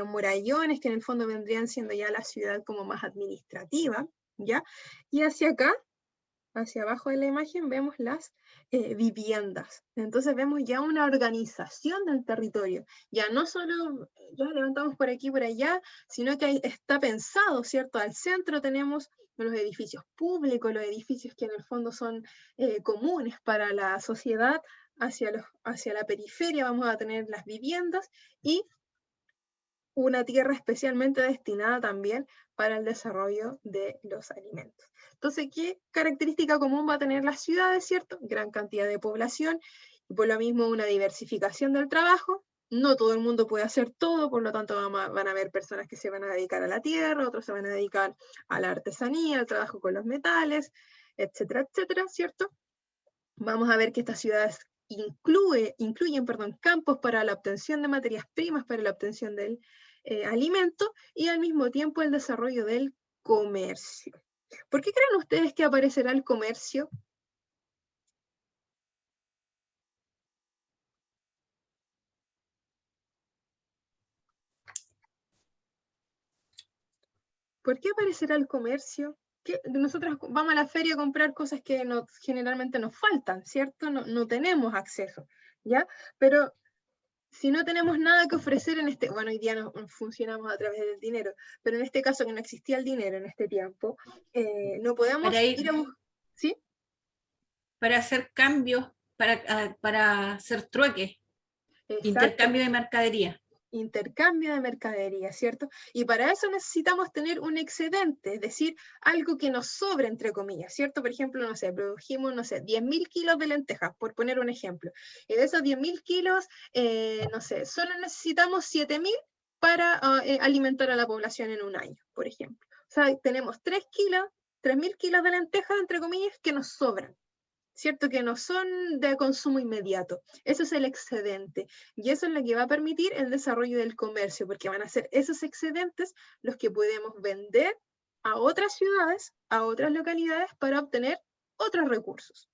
murallones que en el fondo vendrían siendo ya la ciudad como más administrativa, ¿ya? Y hacia acá, hacia abajo de la imagen, vemos las viviendas. Entonces vemos ya una organización del territorio. Ya no solo los levantamos por aquí y por allá, sino que está pensado, ¿cierto? Al centro tenemos los edificios públicos, los edificios que en el fondo son comunes para la sociedad. Hacia la periferia vamos a tener las viviendas y una tierra especialmente destinada también para el desarrollo de los alimentos. Entonces, ¿qué característica común va a tener las ciudades, cierto? Gran cantidad de población y por lo mismo una diversificación del trabajo. No todo el mundo puede hacer todo, por lo tanto van a haber personas que se van a dedicar a la tierra, otros se van a dedicar a la artesanía, al trabajo con los metales, etcétera, etcétera, ¿cierto? Vamos a ver que estas ciudades incluyen campos para la obtención de materias primas, para la obtención del alimento y al mismo tiempo el desarrollo del comercio. ¿Por qué creen ustedes que aparecerá el comercio? ¿Por qué aparecerá el comercio? Nosotros vamos a la feria a comprar cosas que generalmente nos faltan, ¿cierto? No tenemos acceso, ¿ya? Pero si no tenemos nada que ofrecer bueno, hoy día no funcionamos a través del dinero, pero en este caso que no existía el dinero en este tiempo, no podemos ir a buscar, ¿sí? Para hacer cambios, para hacer trueques, intercambio de mercadería. Intercambio de mercadería, ¿cierto? Y para eso necesitamos tener un excedente, es decir, algo que nos sobre, entre comillas, ¿cierto? Por ejemplo, no sé, produjimos, no sé, 10.000 kilos de lentejas, por poner un ejemplo. Y de esos 10.000 kilos, no sé, solo necesitamos 7.000 para alimentar a la población en un año, por ejemplo. O sea, tenemos 3.000 kilos de lentejas, entre comillas, que nos sobran, ¿cierto? Que no son de consumo inmediato. Eso es el excedente. Y eso es lo que va a permitir el desarrollo del comercio, porque van a ser esos excedentes los que podemos vender a otras ciudades, a otras localidades, para obtener otros recursos,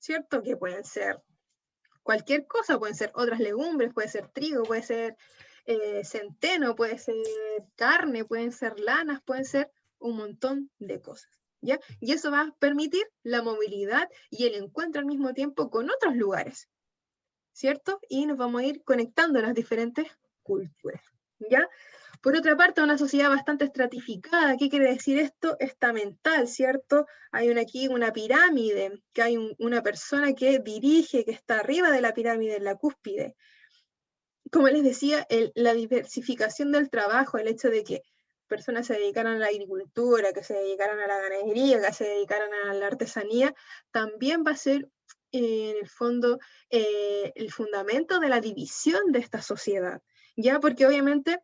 ¿cierto? Que pueden ser cualquier cosa, pueden ser otras legumbres, puede ser trigo, puede ser centeno, puede ser carne, pueden ser lanas, pueden ser un montón de cosas. ¿Ya? Y eso va a permitir la movilidad y el encuentro al mismo tiempo con otros lugares, ¿cierto? Y nos vamos a ir conectando a las diferentes culturas, ¿ya? Por otra parte, una sociedad bastante estratificada. ¿Qué quiere decir esto? Estamental, ¿cierto? Hay aquí una pirámide, que hay una persona que dirige, que está arriba de la pirámide, en la cúspide. Como les decía, la diversificación del trabajo, el hecho de que personas se dedicaran a la agricultura, que se dedicaran a la ganadería, que se dedicaran a la artesanía, también va a ser en el fondo el fundamento de la división de esta sociedad, ¿ya? Porque obviamente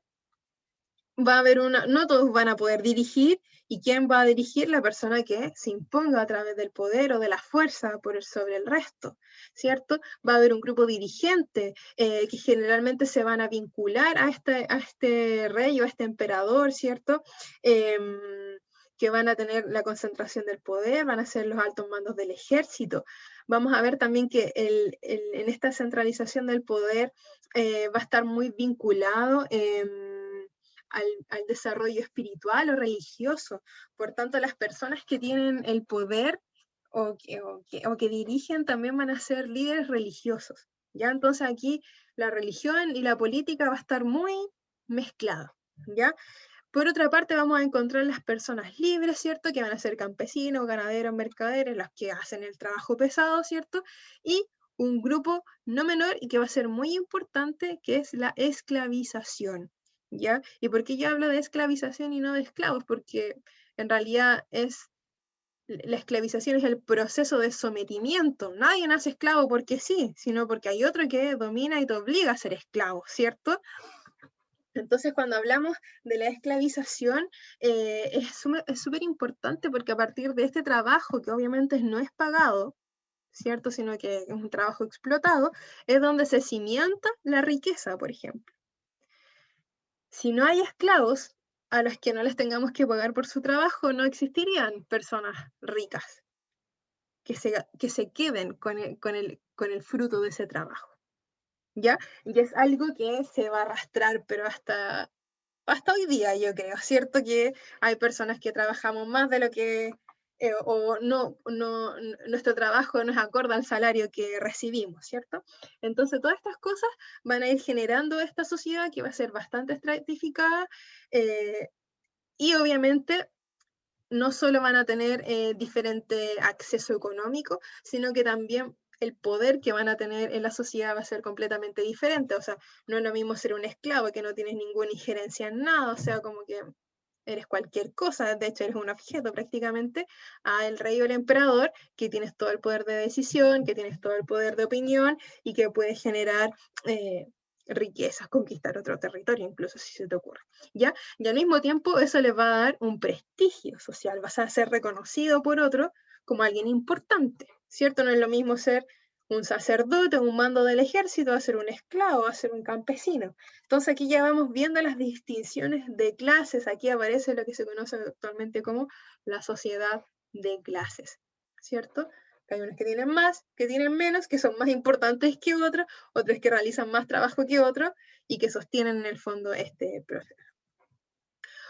va a haber no todos van a poder dirigir, y ¿quién va a dirigir? La persona que se imponga a través del poder o de la fuerza sobre el resto, ¿cierto? Va a haber un grupo dirigente que generalmente se van a vincular a este rey o a este emperador, ¿cierto? Que van a tener la concentración del poder, van a ser los altos mandos del ejército. Vamos a ver también que en esta centralización del poder va a estar muy vinculado al desarrollo espiritual o religioso. Por tanto, las personas que tienen el poder o que dirigen también van a ser líderes religiosos, ¿ya? Entonces aquí la religión y la política va a estar muy mezclada, ¿ya? Por otra parte, vamos a encontrar las personas libres, ¿cierto? Que van a ser campesinos, ganaderos, mercaderes, las que hacen el trabajo pesado, ¿cierto? Y un grupo no menor y que va a ser muy importante, que es la esclavización, ¿ya? ¿Y por qué yo hablo de esclavización y no de esclavos? Porque en realidad la esclavización es el proceso de sometimiento. Nadie nace esclavo porque sí, sino porque hay otro que domina y te obliga a ser esclavo, ¿cierto? Entonces, cuando hablamos de la esclavización, es súper importante porque a partir de este trabajo, que obviamente no es pagado, ¿cierto? Sino que es un trabajo explotado, es donde se cimienta la riqueza, por ejemplo. Si no hay esclavos a los que no les tengamos que pagar por su trabajo, no existirían personas ricas que se queden con el fruto de ese trabajo, ¿ya? Y es algo que se va a arrastrar, pero hasta hoy día, yo creo, ¿cierto? Que hay personas que trabajamos más de lo que, nuestro trabajo no es acorde al salario que recibimos, ¿cierto? Entonces, todas estas cosas van a ir generando esta sociedad que va a ser bastante estratificada, y obviamente no solo van a tener diferente acceso económico, sino que también el poder que van a tener en la sociedad va a ser completamente diferente. O sea, no es lo mismo ser un esclavo que no tienes ninguna injerencia en nada, o sea, como que eres cualquier cosa, de hecho eres un objeto prácticamente, a el rey o el emperador, que tienes todo el poder de decisión, que tienes todo el poder de opinión y que puedes generar riquezas, conquistar otro territorio, incluso si se te ocurre, ¿ya? Y al mismo tiempo eso les va a dar un prestigio social, vas a ser reconocido por otro como alguien importante, ¿cierto? No es lo mismo ser un sacerdote, un mando del ejército, a ser un esclavo, a ser un campesino. Entonces aquí ya vamos viendo las distinciones de clases, aquí aparece lo que se conoce actualmente como la sociedad de clases, ¿cierto? Hay unos que tienen más, que tienen menos, que son más importantes que otros, otros que realizan más trabajo que otros y que sostienen en el fondo este proceso.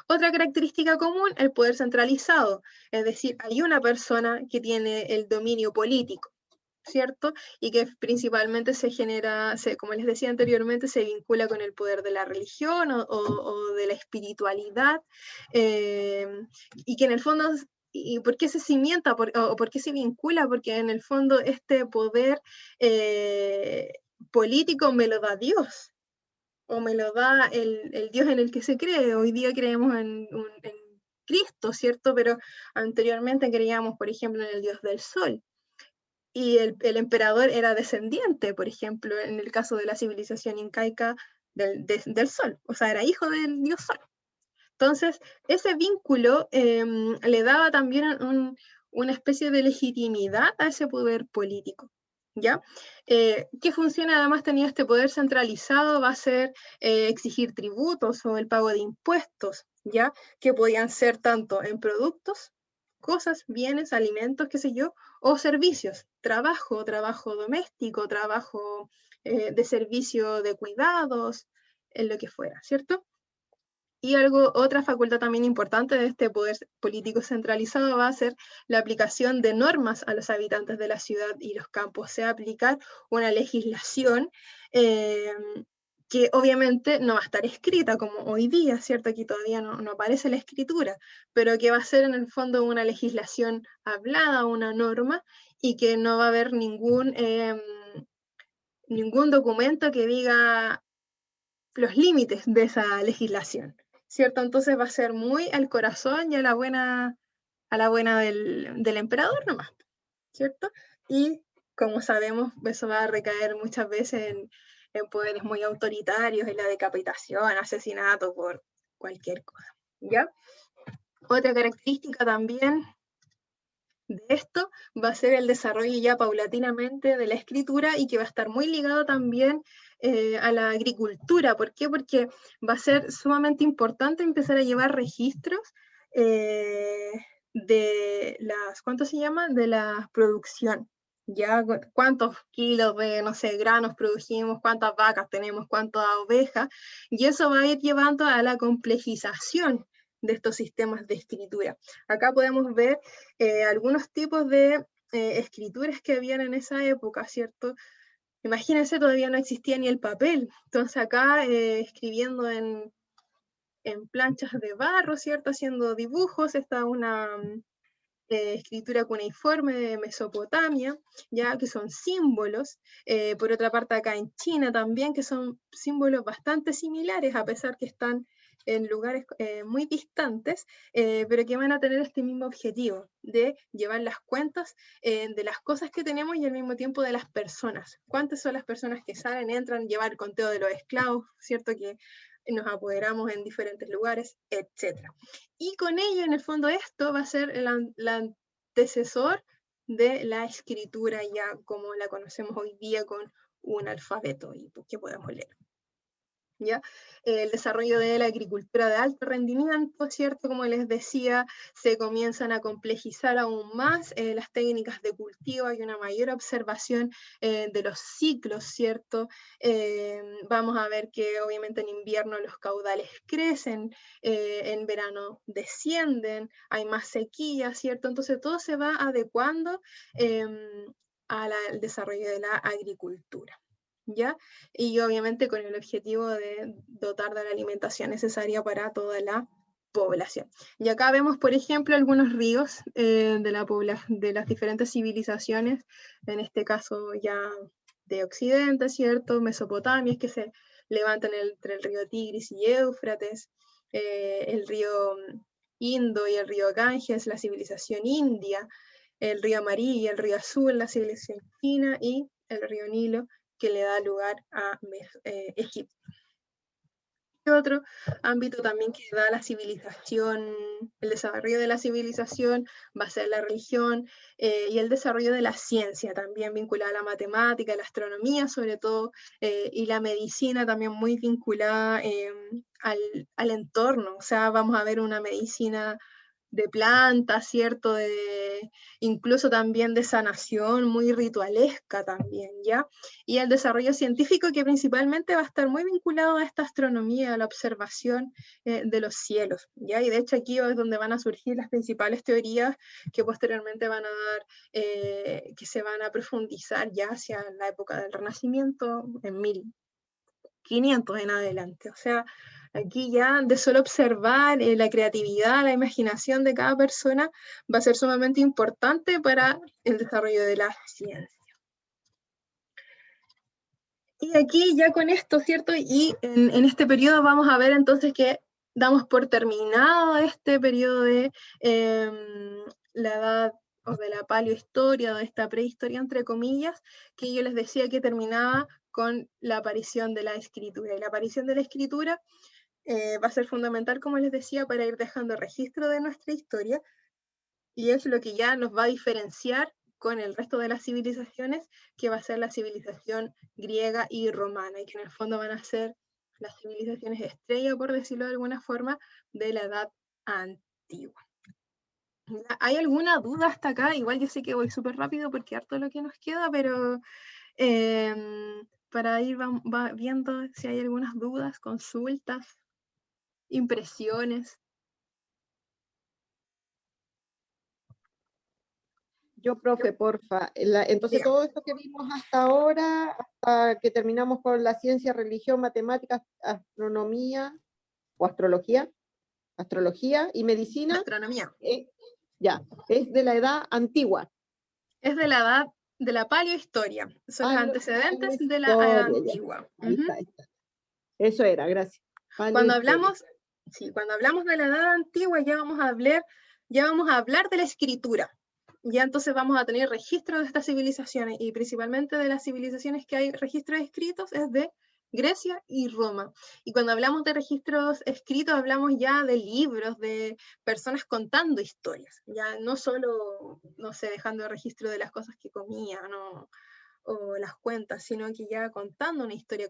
Otra característica común, el poder centralizado, es decir, hay una persona que tiene el dominio político, ¿cierto? Y que principalmente se genera, como les decía anteriormente, se vincula con el poder de la religión o de la espiritualidad, y que en el fondo, ¿y por qué se cimienta o por qué se vincula? Porque en el fondo este poder político me lo da Dios, o me lo da el Dios en el que se cree. Hoy día creemos en Cristo, ¿cierto? Pero anteriormente creíamos, por ejemplo, en el Dios del Sol. Y el emperador era descendiente, por ejemplo, en el caso de la civilización incaica del Sol, o sea, era hijo del dios Sol. Entonces, ese vínculo le daba también una especie de legitimidad a ese poder político, ¿ya? ¿Qué función además tenía este poder centralizado? Va a ser exigir tributos o el pago de impuestos, ¿ya? Que podían ser tanto en productos, cosas, bienes, alimentos, qué sé yo, o servicios, trabajo doméstico, trabajo de servicio de cuidados, en lo que fuera, ¿cierto? Y otra facultad también importante de este poder político centralizado va a ser la aplicación de normas a los habitantes de la ciudad y los campos, o sea, aplicar una legislación que obviamente no va a estar escrita como hoy día, ¿cierto? Aquí todavía no aparece la escritura, pero que va a ser en el fondo una legislación hablada, una norma, y que no va a haber ningún documento que diga los límites de esa legislación, ¿cierto? Entonces va a ser muy al corazón y a la buena del emperador nomás, ¿cierto? Y como sabemos, eso va a recaer muchas veces en poderes muy autoritarios, en la decapitación, asesinato por cualquier cosa, ¿ya? Otra característica también de esto va a ser el desarrollo ya paulatinamente de la escritura y que va a estar muy ligado también a la agricultura. ¿Por qué? Porque va a ser sumamente importante empezar a llevar registros de las, ¿cuánto se llama? De la producción. Ya cuántos kilos de, no sé, granos produjimos, cuántas vacas tenemos, cuántas ovejas, y eso va a ir llevando a la complejización de estos sistemas de escritura. Acá podemos ver algunos tipos de escrituras que habían en esa época, ¿cierto? Imagínense, todavía no existía ni el papel, entonces acá escribiendo en planchas de barro, ¿cierto? Haciendo dibujos, está una escritura cuneiforme de Mesopotamia, ya que son símbolos, por otra parte acá en China también, que son símbolos bastante similares, a pesar que están en lugares muy distantes, pero que van a tener este mismo objetivo, de llevar las cuentas de las cosas que tenemos y al mismo tiempo de las personas. ¿Cuántas son las personas que salen, entran, llevar el conteo de los esclavos, ¿cierto? Que nos apoderamos en diferentes lugares, etc. Y con ello, en el fondo, esto va a ser el antecesor de la escritura ya como la conocemos hoy día con un alfabeto y que podemos leer. ¿Ya? El desarrollo de la agricultura de alto rendimiento, ¿cierto? Como les decía, se comienzan a complejizar aún más las técnicas de cultivo, hay una mayor observación de los ciclos, ¿cierto? Vamos a ver que obviamente en invierno los caudales crecen, en verano descienden, hay más sequía, ¿cierto? Entonces todo se va adecuando al desarrollo de la agricultura, ¿ya? Y obviamente con el objetivo de dotar de la alimentación necesaria para toda la población. Y acá vemos, por ejemplo, algunos ríos de las diferentes civilizaciones, en este caso ya de Occidente, ¿cierto? Mesopotamias que se levantan entre el río Tigris y Éufrates, el río Indo y el río Ganges, la civilización india, el río amarillo y el río azul, la civilización china, y el río Nilo, que le da lugar a Egipto. Otro ámbito también que da la civilización, el desarrollo de la civilización va a ser la religión y el desarrollo de la ciencia, también vinculada a la matemática, la astronomía sobre todo, y la medicina también muy vinculada al entorno. O sea, vamos a ver una medicina de plantas, ¿cierto? Incluso también de sanación, muy ritualesca también, ¿ya? Y el desarrollo científico que principalmente va a estar muy vinculado a esta astronomía, a la observación de los cielos, ¿ya? Y de hecho aquí es donde van a surgir las principales teorías que posteriormente van a dar, que se van a profundizar ya hacia la época del Renacimiento, en 1500 en adelante. O sea, aquí ya de solo observar la creatividad, la imaginación de cada persona va a ser sumamente importante para el desarrollo de la ciencia. Y aquí ya con esto, ¿cierto? Y en este periodo vamos a ver entonces que damos por terminado este periodo de la edad o de la paleohistoria, o de esta prehistoria, entre comillas, que yo les decía que terminaba con la aparición de la escritura. Y la aparición de la escritura va a ser fundamental, como les decía, para ir dejando registro de nuestra historia, y es lo que ya nos va a diferenciar con el resto de las civilizaciones, que va a ser la civilización griega y romana, y que en el fondo van a ser las civilizaciones estrella, por decirlo de alguna forma, de la edad antigua. ¿Hay alguna duda hasta acá? Igual yo sé que voy súper rápido porque harto lo que nos queda, pero para ir viendo si hay algunas dudas, consultas, impresiones. Yo, profe, porfa. Entonces, Dígame. todo esto que vimos hasta ahora, hasta que terminamos con la ciencia, religión, matemáticas, astronomía o astrología y medicina, Astronomía. ya, es de la edad antigua. Es de la edad de la paleohistoria. Son los antecedentes de la edad antigua. Ahí está. Eso era, gracias. Cuando hablamos de la edad antigua ya vamos a hablar de la escritura. Ya entonces vamos a tener registros de estas civilizaciones, y principalmente de las civilizaciones que hay registros escritos es de Grecia y Roma. Y cuando hablamos de registros escritos hablamos ya de libros, de personas contando historias, ya no solo, no sé, dejando registro de las cosas que comían o las cuentas, sino que ya contando una historia,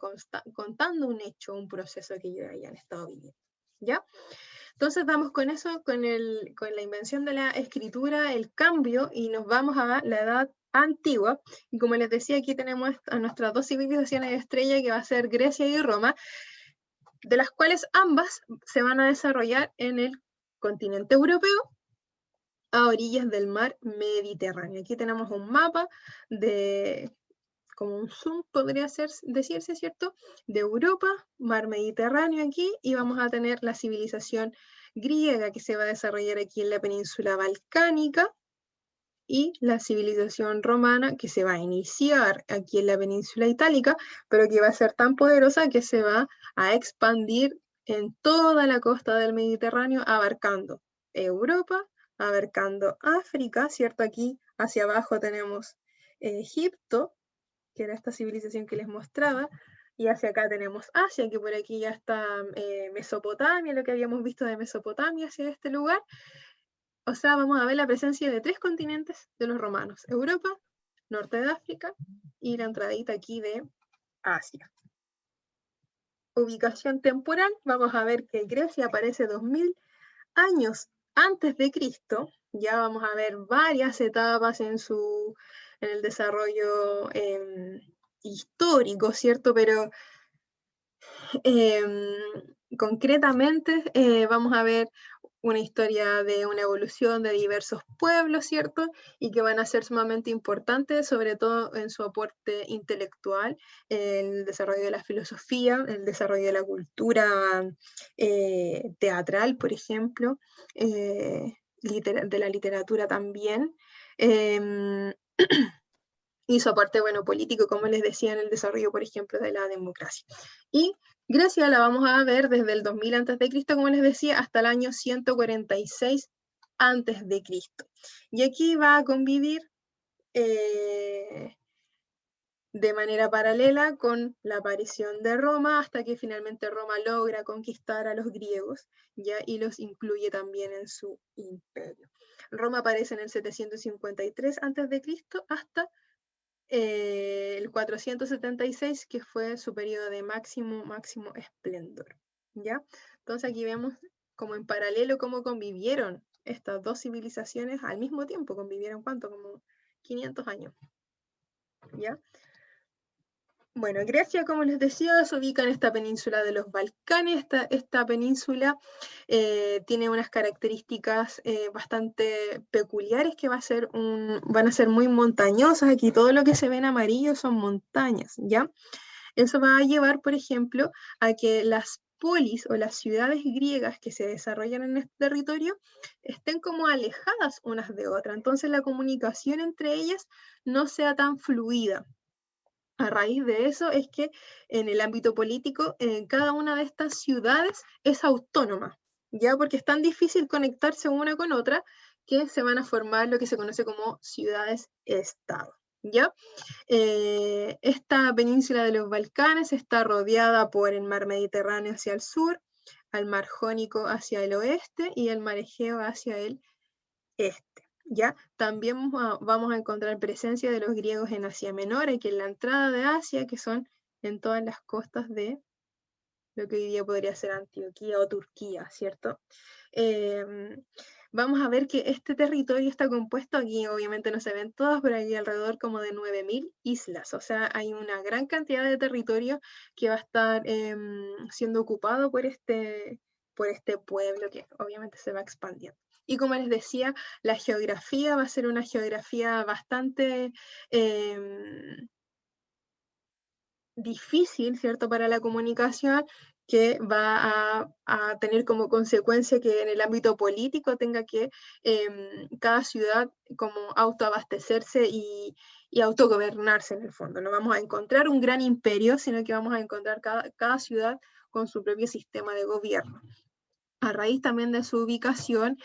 contando un hecho, un proceso que ellos hayan estado viviendo, ¿ya? Entonces vamos con eso, con la invención de la escritura, el cambio, y nos vamos a la edad antigua. Y como les decía, aquí tenemos a nuestras dos civilizaciones de estrella, que va a ser Grecia y Roma, de las cuales ambas se van a desarrollar en el continente europeo, a orillas del mar Mediterráneo. Aquí tenemos un mapa como un zoom podría decirse, ¿cierto? De Europa, mar Mediterráneo aquí, y vamos a tener la civilización griega que se va a desarrollar aquí en la península balcánica, y la civilización romana que se va a iniciar aquí en la península itálica, pero que va a ser tan poderosa que se va a expandir en toda la costa del Mediterráneo, abarcando Europa, abarcando África, ¿cierto? Aquí hacia abajo tenemos Egipto, que era esta civilización que les mostraba, y hacia acá tenemos Asia, que por aquí ya está Mesopotamia, lo que habíamos visto de Mesopotamia hacia este lugar. O sea, vamos a ver la presencia de 3 continentes de los romanos: Europa, norte de África y la entradita aquí de Asia. Ubicación temporal, vamos a ver que Grecia aparece 2000 años antes de Cristo. Ya vamos a ver varias etapas en el desarrollo histórico, ¿cierto? Pero concretamente vamos a ver una historia de una evolución de diversos pueblos, ¿cierto? Y que van a ser sumamente importantes, sobre todo en su aporte intelectual, el desarrollo de la filosofía, el desarrollo de la cultura teatral, por ejemplo, de la literatura también. Y su aporte, bueno, político, como les decía, en el desarrollo, por ejemplo, de la democracia. Y Grecia la vamos a ver desde el 2000 a.C., como les decía, hasta el año 146 a.C. Y aquí va a convivir de manera paralela con la aparición de Roma, hasta que finalmente Roma logra conquistar a los griegos, ¿ya? Y los incluye también en su imperio. Roma aparece en el 753 a.C. hasta el 476, que fue su periodo de máximo esplendor, ¿ya? Entonces aquí vemos como en paralelo cómo convivieron estas dos civilizaciones al mismo tiempo. ¿Convivieron cuánto? Como 500 años, ¿ya? Bueno, Grecia, como les decía, se ubica en esta península de los Balcanes. Esta península tiene unas características bastante peculiares, que van a ser muy montañosas. Aquí todo lo que se ve en amarillo son montañas, ¿ya? Eso va a llevar, por ejemplo, a que las polis o las ciudades griegas que se desarrollan en este territorio estén como alejadas unas de otras. Entonces la comunicación entre ellas no sea tan fluida. A raíz de eso es que en el ámbito político, cada una de estas ciudades es autónoma, ¿ya? Porque es tan difícil conectarse una con otra que se van a formar lo que se conoce como ciudades-estado, ¿ya? Esta península de los Balcanes está rodeada por el mar Mediterráneo hacia el sur, al mar Jónico hacia el oeste y el mar Egeo hacia el este. ¿Ya? También vamos a encontrar presencia de los griegos en Asia Menor, aquí en la entrada de Asia, que son en todas las costas de lo que hoy día podría ser Antioquía o Turquía, ¿cierto? Vamos a ver que este territorio está compuesto, aquí obviamente no se ven todas, pero hay alrededor como de 9.000 islas, o sea, hay una gran cantidad de territorio que va a estar siendo ocupado por este pueblo, que obviamente se va expandiendo. Y como les decía, la geografía va a ser una geografía bastante difícil, ¿cierto?, para la comunicación, que va a tener como consecuencia que en el ámbito político tenga que cada ciudad como autoabastecerse y autogobernarse en el fondo. No vamos a encontrar un gran imperio, sino que vamos a encontrar cada ciudad con su propio sistema de gobierno. A raíz también de su ubicación,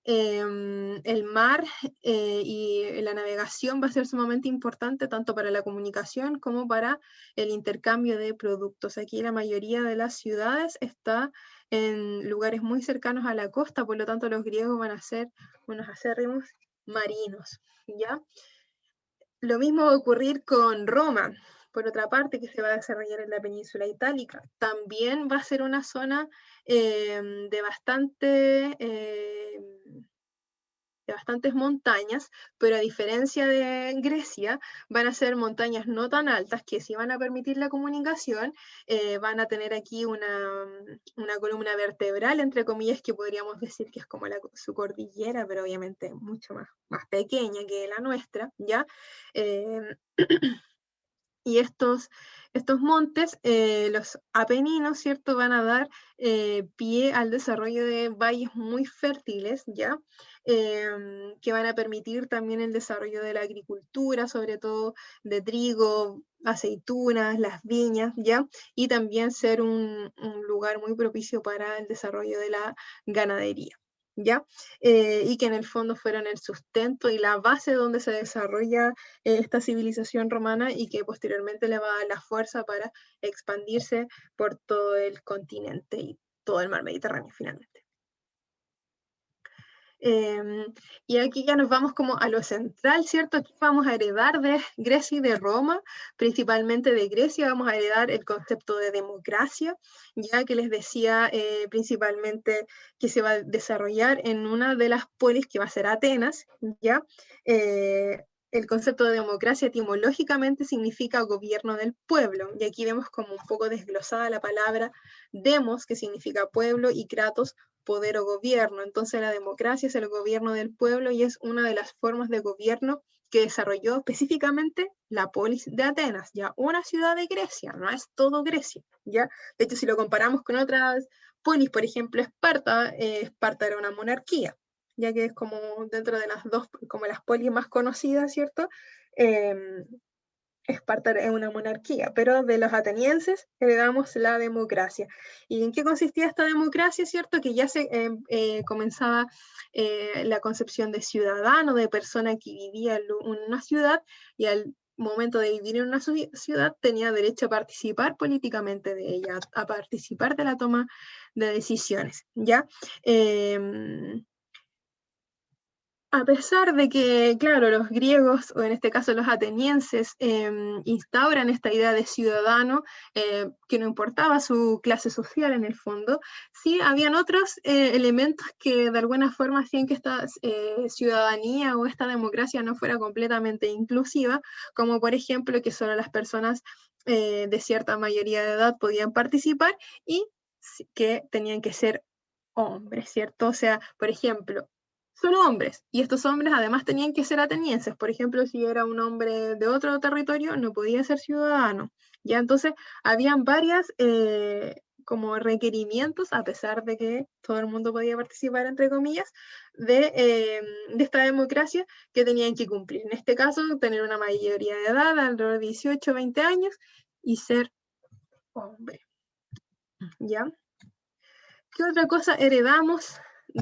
el mar y la navegación va a ser sumamente importante tanto para la comunicación como para el intercambio de productos. Aquí la mayoría de las ciudades está en lugares muy cercanos a la costa, por lo tanto los griegos van a ser unos acérrimos marinos, ¿ya? Lo mismo va a ocurrir con Roma, por otra parte, que se va a desarrollar en la península itálica. También va a ser una zona de bastantes montañas, pero a diferencia de Grecia, van a ser montañas no tan altas que sí van a permitir la comunicación. Van a tener aquí una columna vertebral, entre comillas, que podríamos decir que es como su cordillera, pero obviamente mucho más pequeña que la nuestra, ¿ya? Y estos montes, los Apeninos, ¿cierto?, van a dar pie al desarrollo de valles muy fértiles, ¿ya? Que van a permitir también el desarrollo de la agricultura, sobre todo de trigo, aceitunas, las viñas, ¿ya? Y también ser un lugar muy propicio para el desarrollo de la ganadería, ¿ya? Y que en el fondo fueron el sustento y la base donde se desarrolla esta civilización romana, y que posteriormente le va a dar la fuerza para expandirse por todo el continente y todo el mar Mediterráneo finalmente. Y aquí ya nos vamos como a lo central, ¿cierto? Aquí vamos a heredar de Grecia y de Roma, principalmente de Grecia vamos a heredar el concepto de democracia, ya que les decía principalmente que se va a desarrollar en una de las polis que va a ser Atenas, ¿ya? el concepto de democracia etimológicamente significa gobierno del pueblo, y aquí vemos como un poco desglosada la palabra demos, que significa pueblo, y kratos, poder o gobierno. Entonces la democracia es el gobierno del pueblo y es una de las formas de gobierno que desarrolló específicamente la polis de Atenas, ya una ciudad de Grecia, no es todo Grecia, ya. De hecho, si lo comparamos con otras polis, por ejemplo Esparta, Esparta era una monarquía, ya que es como dentro de las dos, como las polis más conocidas, ¿cierto? Esparta es una monarquía, pero de los atenienses heredamos la democracia. ¿Y en qué consistía esta democracia, cierto? Que ya se comenzaba la concepción de ciudadano, de persona que vivía en una ciudad, y al momento de vivir en una ciudad tenía derecho a participar políticamente de ella, a participar de la toma de decisiones, ¿ya? A pesar de que, claro, los griegos, o en este caso los atenienses, instauran esta idea de ciudadano, que no importaba su clase social en el fondo, sí habían otros elementos que de alguna forma hacían que esta ciudadanía o esta democracia no fuera completamente inclusiva, como por ejemplo que solo las personas de cierta mayoría de edad podían participar y que tenían que ser hombres, ¿cierto? O sea, por ejemplo, solo hombres, y estos hombres además tenían que ser atenienses. Por ejemplo, si era un hombre de otro territorio, no podía ser ciudadano, ¿ya? Entonces, habían varias como requerimientos, a pesar de que todo el mundo podía participar, entre comillas, de esta democracia que tenían que cumplir. En este caso, tener una mayoría de edad, alrededor de 18, 20 años, y ser hombre, ¿ya? ¿Qué otra cosa heredamos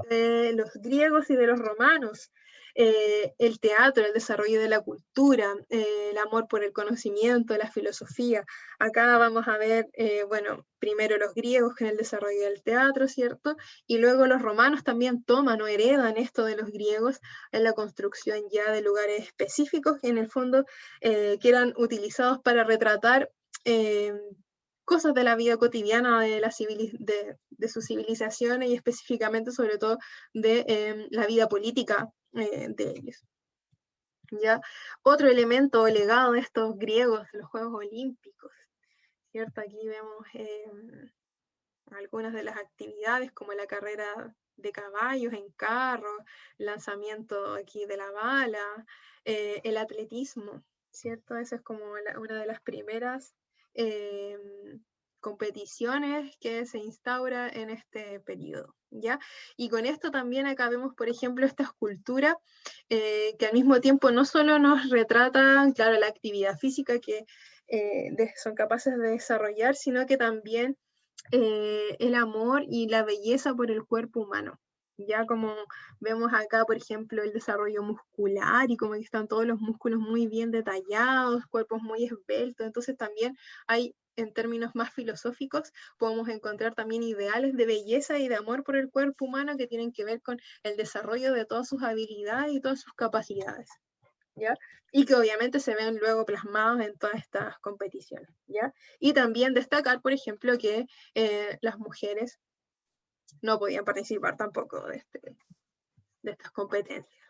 de los griegos y de los romanos? El teatro, el desarrollo de la cultura, el amor por el conocimiento, la filosofía. Acá vamos a ver, bueno, primero los griegos en el desarrollo del teatro, ¿cierto? Y luego los romanos también toman o heredan esto de los griegos en la construcción ya de lugares específicos, en el fondo, que eran utilizados para retratar cosas de la vida cotidiana de sus civilizaciones, y específicamente sobre todo de la vida política de ellos. ¿Ya? Otro elemento o legado de estos griegos, los Juegos Olímpicos, ¿cierto? Aquí vemos algunas de las actividades como la carrera de caballos en carro, lanzamiento aquí de la bala, el atletismo, ¿cierto? Esa es como una de las primeras competiciones que se instaura en este periodo, ¿ya? Y con esto también acá vemos, por ejemplo, esta escultura que al mismo tiempo no solo nos retrata, claro, la actividad física que son capaces de desarrollar, sino que también el amor y la belleza por el cuerpo humano. Ya como vemos acá, por ejemplo, el desarrollo muscular y como que están todos los músculos muy bien detallados, cuerpos muy esbeltos. Entonces también hay, en términos más filosóficos, podemos encontrar también ideales de belleza y de amor por el cuerpo humano que tienen que ver con el desarrollo de todas sus habilidades y todas sus capacidades, ¿ya? Y que obviamente se ven luego plasmados en todas estas competiciones, ¿ya? Y también destacar, por ejemplo, que las mujeres no podían participar tampoco de estas competencias.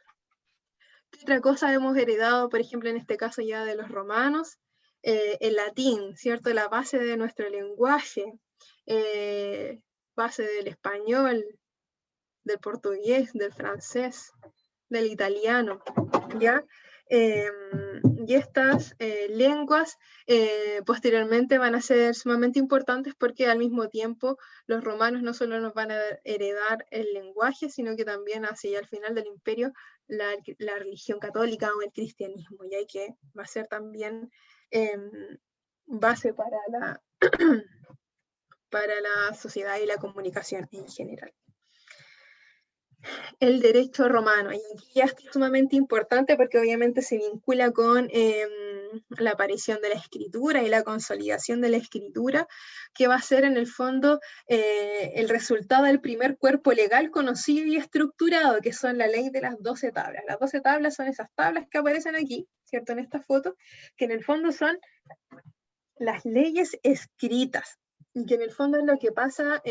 ¿Qué otra cosa hemos heredado, por ejemplo, en este caso ya de los romanos? El latín, ¿cierto? La base de nuestro lenguaje, base del español, del portugués, del francés, del italiano, ¿ya? Y estas lenguas posteriormente van a ser sumamente importantes porque al mismo tiempo los romanos no solo nos van a heredar el lenguaje, sino que también hacia el final del imperio la religión católica o el cristianismo, ya que va a ser también base para para la sociedad y la comunicación en general. El derecho romano, y aquí ya es sumamente importante porque obviamente se vincula con la aparición de la escritura y la consolidación de la escritura, que va a ser en el fondo el resultado del primer cuerpo legal conocido y estructurado, que son la ley de las 12 tablas. Las 12 tablas son esas tablas que aparecen aquí, ¿cierto? En esta foto, que en el fondo son las leyes escritas, y que en el fondo es lo que pasa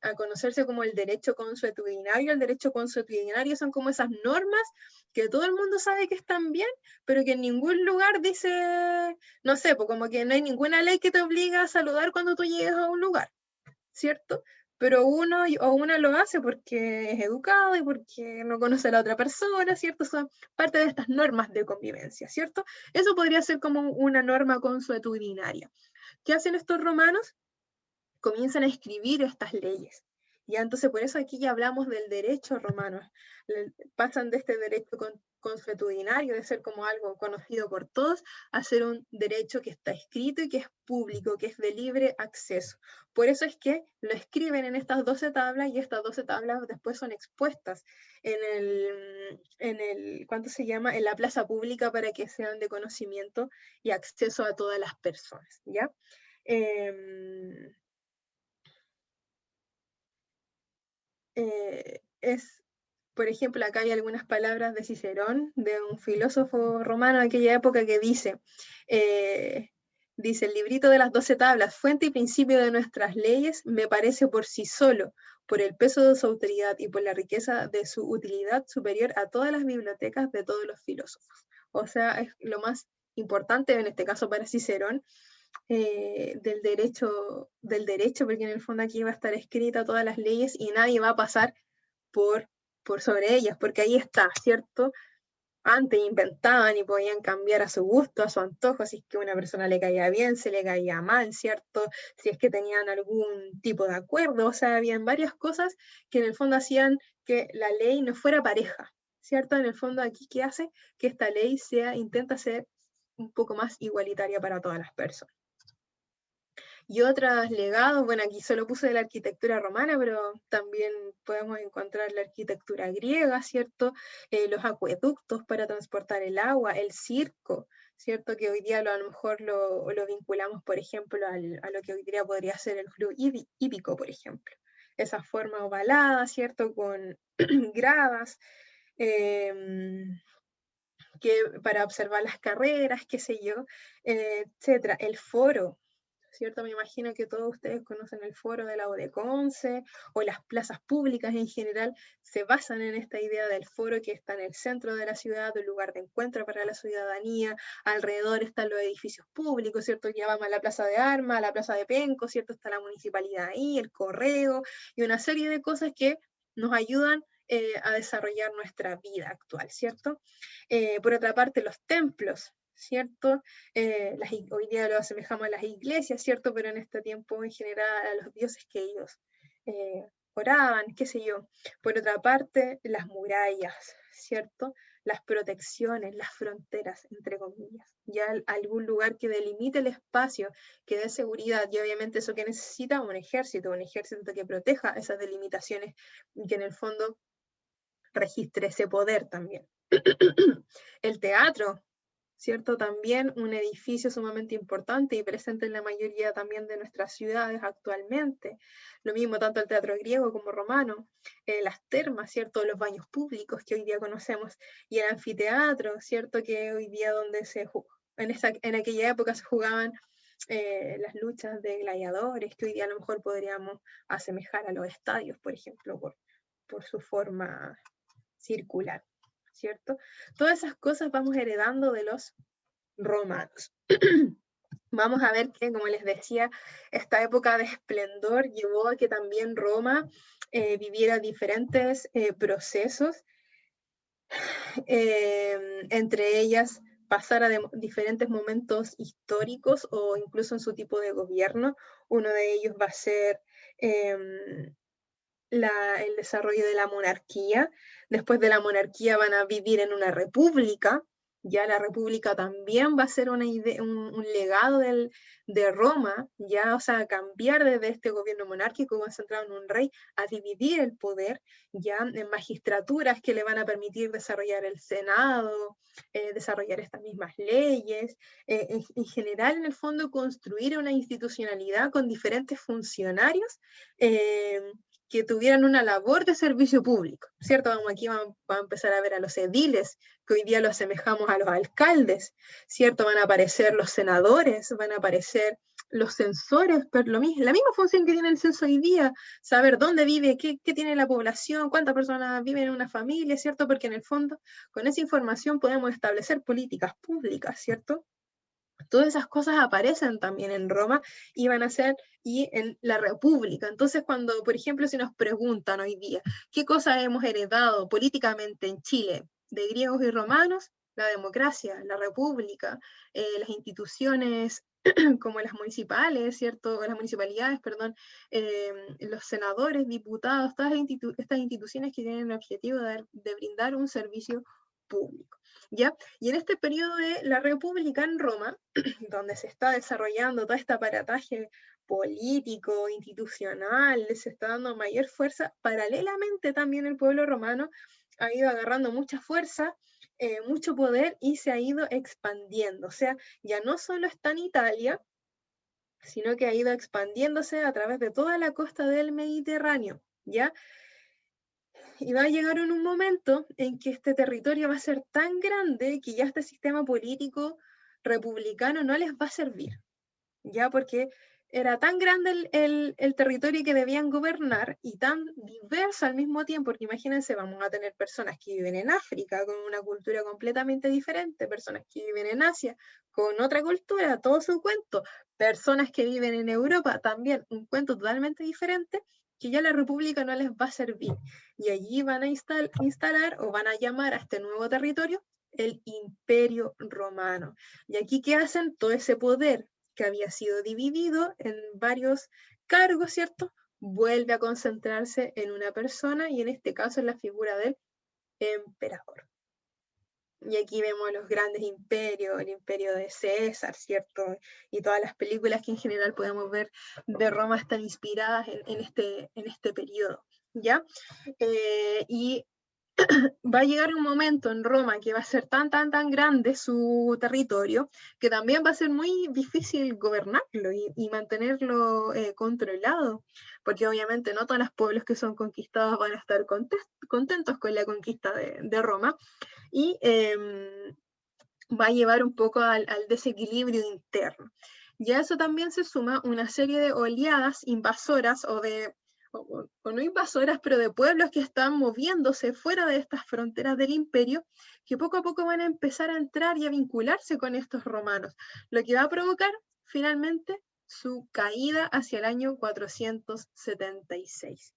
a conocerse como el derecho consuetudinario. El derecho consuetudinario son como esas normas que todo el mundo sabe que están bien, pero que en ningún lugar dice, no sé, pues como que no hay ninguna ley que te obliga a saludar cuando tú llegues a un lugar, ¿cierto? Pero uno o una lo hace porque es educado y porque no conoce a la otra persona, ¿cierto? Son parte de estas normas de convivencia, ¿cierto? Eso podría ser como una norma consuetudinaria. ¿Qué hacen estos romanos? Comienzan a escribir estas leyes. Ya, entonces por eso aquí ya hablamos del derecho romano. Pasan de este derecho consuetudinario, de ser como algo conocido por todos, a ser un derecho que está escrito y que es público, que es de libre acceso. Por eso es que lo escriben en estas 12 tablas y estas 12 tablas después son expuestas ¿cuánto se llama? En la plaza pública para que sean de conocimiento y acceso a todas las personas, ¿ya? Por ejemplo, acá hay algunas palabras de Cicerón, de un filósofo romano de aquella época que dice, dice, el librito de las 12 tablas, fuente y principio de nuestras leyes, me parece por sí solo, por el peso de su autoridad y por la riqueza de su utilidad superior a todas las bibliotecas de todos los filósofos. O sea, es lo más importante, en este caso para Cicerón, del derecho, porque en el fondo aquí va a estar escrita todas las leyes y nadie va a pasar por sobre ellas, porque ahí está, ¿cierto? Antes inventaban y podían cambiar a su gusto, a su antojo, si es que a una persona le caía bien, se le caía mal, ¿cierto? Si es que tenían algún tipo de acuerdo, o sea, habían varias cosas que en el fondo hacían que la ley no fuera pareja, ¿cierto? En el fondo aquí, ¿qué hace? Que esta ley intenta ser un poco más igualitaria para todas las personas. Y otros legados, bueno, aquí solo puse de la arquitectura romana, pero también podemos encontrar la arquitectura griega, ¿cierto? Los acueductos para transportar el agua, el circo, ¿cierto? Que hoy día a lo mejor lo vinculamos, por ejemplo, a lo que hoy día podría ser el club hípico, por ejemplo. Esa forma ovalada, ¿cierto? Con gradas, para observar las carreras, qué sé yo, etcétera. El foro, ¿cierto? Me imagino que todos ustedes conocen el foro de la Odeconce o las plazas públicas en general se basan en esta idea del foro que está en el centro de la ciudad, un lugar de encuentro para la ciudadanía, alrededor están los edificios públicos, ¿cierto? Ya vamos a la Plaza de Armas, a la Plaza de Penco, ¿cierto? Está la municipalidad ahí, el correo y una serie de cosas que nos ayudan a desarrollar nuestra vida actual, ¿cierto? Por otra parte, los templos, ¿cierto? Hoy día lo asemejamos a las iglesias, ¿cierto? Pero en este tiempo en general a los dioses que ellos oraban, qué sé yo. Por otra parte, las murallas, ¿cierto? Las protecciones, las fronteras, entre comillas. Ya algún lugar que delimite el espacio, que dé seguridad, y obviamente eso que necesita un ejército que proteja esas delimitaciones y que en el fondo registre ese poder también. El teatro, ¿cierto? También un edificio sumamente importante y presente en la mayoría también de nuestras ciudades actualmente. Lo mismo tanto el teatro griego como romano, las termas, ¿cierto? Los baños públicos que hoy día conocemos y el anfiteatro, ¿cierto? Que hoy día donde en aquella época se jugaban las luchas de gladiadores, que hoy día a lo mejor podríamos asemejar a los estadios, por ejemplo, por su forma circular, ¿cierto? Todas esas cosas vamos heredando de los romanos. Vamos a ver que, como les decía, esta época de esplendor llevó a que también Roma viviera diferentes procesos, entre ellas pasara de diferentes momentos históricos o incluso en su tipo de gobierno. Uno de ellos va a ser el desarrollo de la monarquía. Después de la monarquía van a vivir en una república. Ya la república también va a ser un legado de Roma, ya, o sea, cambiar desde este gobierno monárquico concentrado en un rey a dividir el poder, ya en magistraturas que le van a permitir desarrollar el Senado, desarrollar estas mismas leyes, en general, en el fondo, construir una institucionalidad con diferentes funcionarios que tuvieran una labor de servicio público, ¿cierto? Aquí vamos a empezar a ver a los ediles, que hoy día lo asemejamos a los alcaldes, ¿cierto? Van a aparecer los senadores, van a aparecer los sensores, pero la misma función que tiene el censo hoy día, saber dónde vive, qué tiene la población, cuántas personas viven en una familia, ¿cierto? Porque en el fondo, con esa información podemos establecer políticas públicas, ¿cierto? Todas esas cosas aparecen también en Roma y van a ser y en la República. Entonces, cuando, por ejemplo, si nos preguntan hoy día, ¿qué cosas hemos heredado políticamente en Chile de griegos y romanos? La democracia, la república, las instituciones como las municipales, ¿cierto? Las municipalidades, perdón, los senadores, diputados, todas estas instituciones que tienen el objetivo de brindar un servicio público, ¿ya? Y en este periodo de la República en Roma, donde se está desarrollando todo este aparataje político, institucional, se está dando mayor fuerza, paralelamente también el pueblo romano ha ido agarrando mucha fuerza, mucho poder y se ha ido expandiendo. O sea, ya no solo está en Italia, sino que ha ido expandiéndose a través de toda la costa del Mediterráneo, ¿ya? Y va a llegar en un momento en que este territorio va a ser tan grande que ya este sistema político republicano no les va a servir, ¿ya? Porque era tan grande el territorio que debían gobernar y tan diverso al mismo tiempo, porque imagínense, vamos a tener personas que viven en África con una cultura completamente diferente, personas que viven en Asia con otra cultura, todo su cuento, personas que viven en Europa también, un cuento totalmente diferente, que ya la República no les va a servir. Y allí van a instalar o van a llamar a este nuevo territorio el Imperio Romano. Y aquí, ¿qué hacen? Todo ese poder que había sido dividido en varios cargos, ¿cierto? Vuelve a concentrarse en una persona y en este caso en la figura del emperador. Y aquí vemos los grandes imperios, el imperio de César, ¿cierto? Y todas las películas que en general podemos ver de Roma están inspiradas en este periodo, ¿ya? Y va a llegar un momento en Roma que va a ser tan grande su territorio, que también va a ser muy difícil gobernarlo y mantenerlo controlado, porque obviamente no todos los pueblos que son conquistados van a estar contentos con la conquista de Roma, y va a llevar un poco al desequilibrio interno. Y a eso también se suma una serie de oleadas invasoras o no invasoras, pero de pueblos que están moviéndose fuera de estas fronteras del imperio, que poco a poco van a empezar a entrar y a vincularse con estos romanos, lo que va a provocar finalmente su caída hacia el año 476.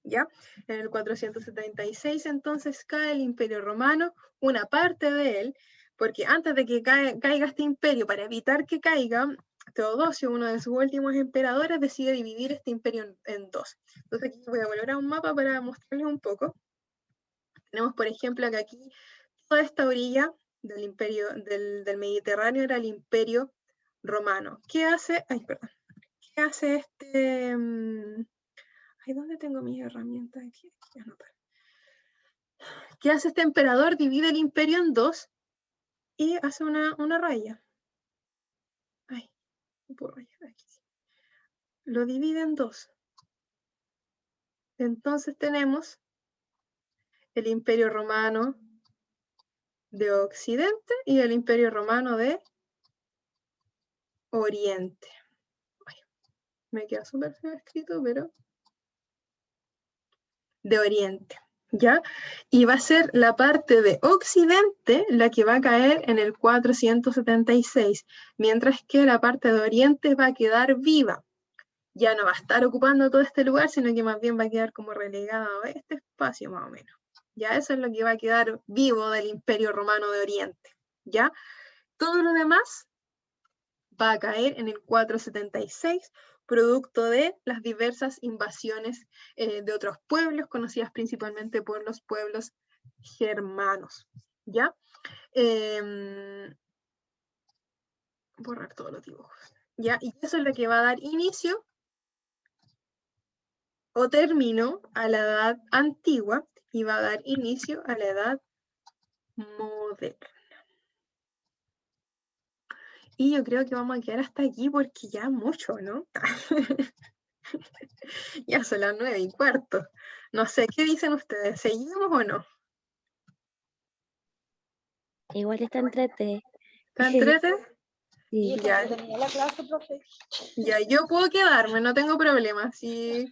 ¿Ya? En el 476 entonces cae el Imperio Romano, una parte de él, porque antes de que caiga este imperio, para evitar que caiga, Teodosio, uno de sus últimos emperadores, decide dividir este imperio en dos. Entonces aquí voy a volver a un mapa para mostrarles un poco. Tenemos, por ejemplo, que aquí toda esta orilla del imperio del Mediterráneo era el Imperio Romano. ¿Qué hace? Ay, perdón. ¿Qué hace este? Ay, ¿dónde tengo mis herramientas? Aquí, anotar. ¿Qué hace este emperador? Divide el imperio en dos y hace una raya. Ay, no puedo rayar aquí. Lo divide en dos. Entonces tenemos el Imperio Romano de Occidente y el Imperio Romano de Oriente. Ay, me queda súper feo escrito, pero de Oriente, ¿ya? Y va a ser la parte de Occidente la que va a caer en el 476, mientras que la parte de Oriente va a quedar viva. Ya no va a estar ocupando todo este lugar, sino que más bien va a quedar como relegada a este espacio más o menos. Ya eso es lo que va a quedar vivo del Imperio Romano de Oriente, ¿ya? Todo lo demás va a caer en el 476, producto de las diversas invasiones de otros pueblos, conocidas principalmente por los pueblos germanos, ¿ya? Borrar todos los dibujos, ¿ya? Y eso es lo que va a dar inicio o término a la edad antigua y va a dar inicio a la edad moderna. Y yo creo que vamos a quedar hasta aquí porque ya mucho, ¿no? Ya son las 9:15. No sé, ¿qué dicen ustedes? ¿Seguimos o no? Igual está entrete. ¿Está entrete? Sí. Ya, la clase, profe. ya, yo puedo quedarme, no tengo problema. Sí.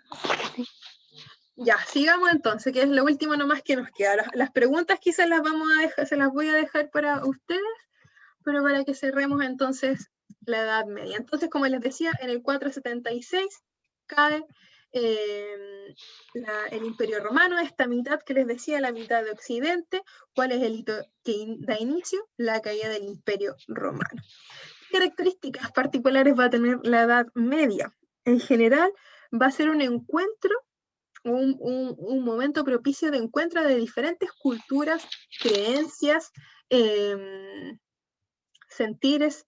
Ya, sigamos entonces, que es lo último nomás que nos queda. Las preguntas quizás las vamos a dejar, se las voy a dejar para ustedes, pero para que cerremos entonces la Edad Media. Entonces, como les decía, en el 476 cae el Imperio Romano, esta mitad que les decía, la mitad de Occidente. ¿Cuál es el hito que da inicio? La caída del Imperio Romano. ¿Qué características particulares va a tener la Edad Media? En general, va a ser un encuentro, un momento propicio de encuentro de diferentes culturas, creencias, sentires.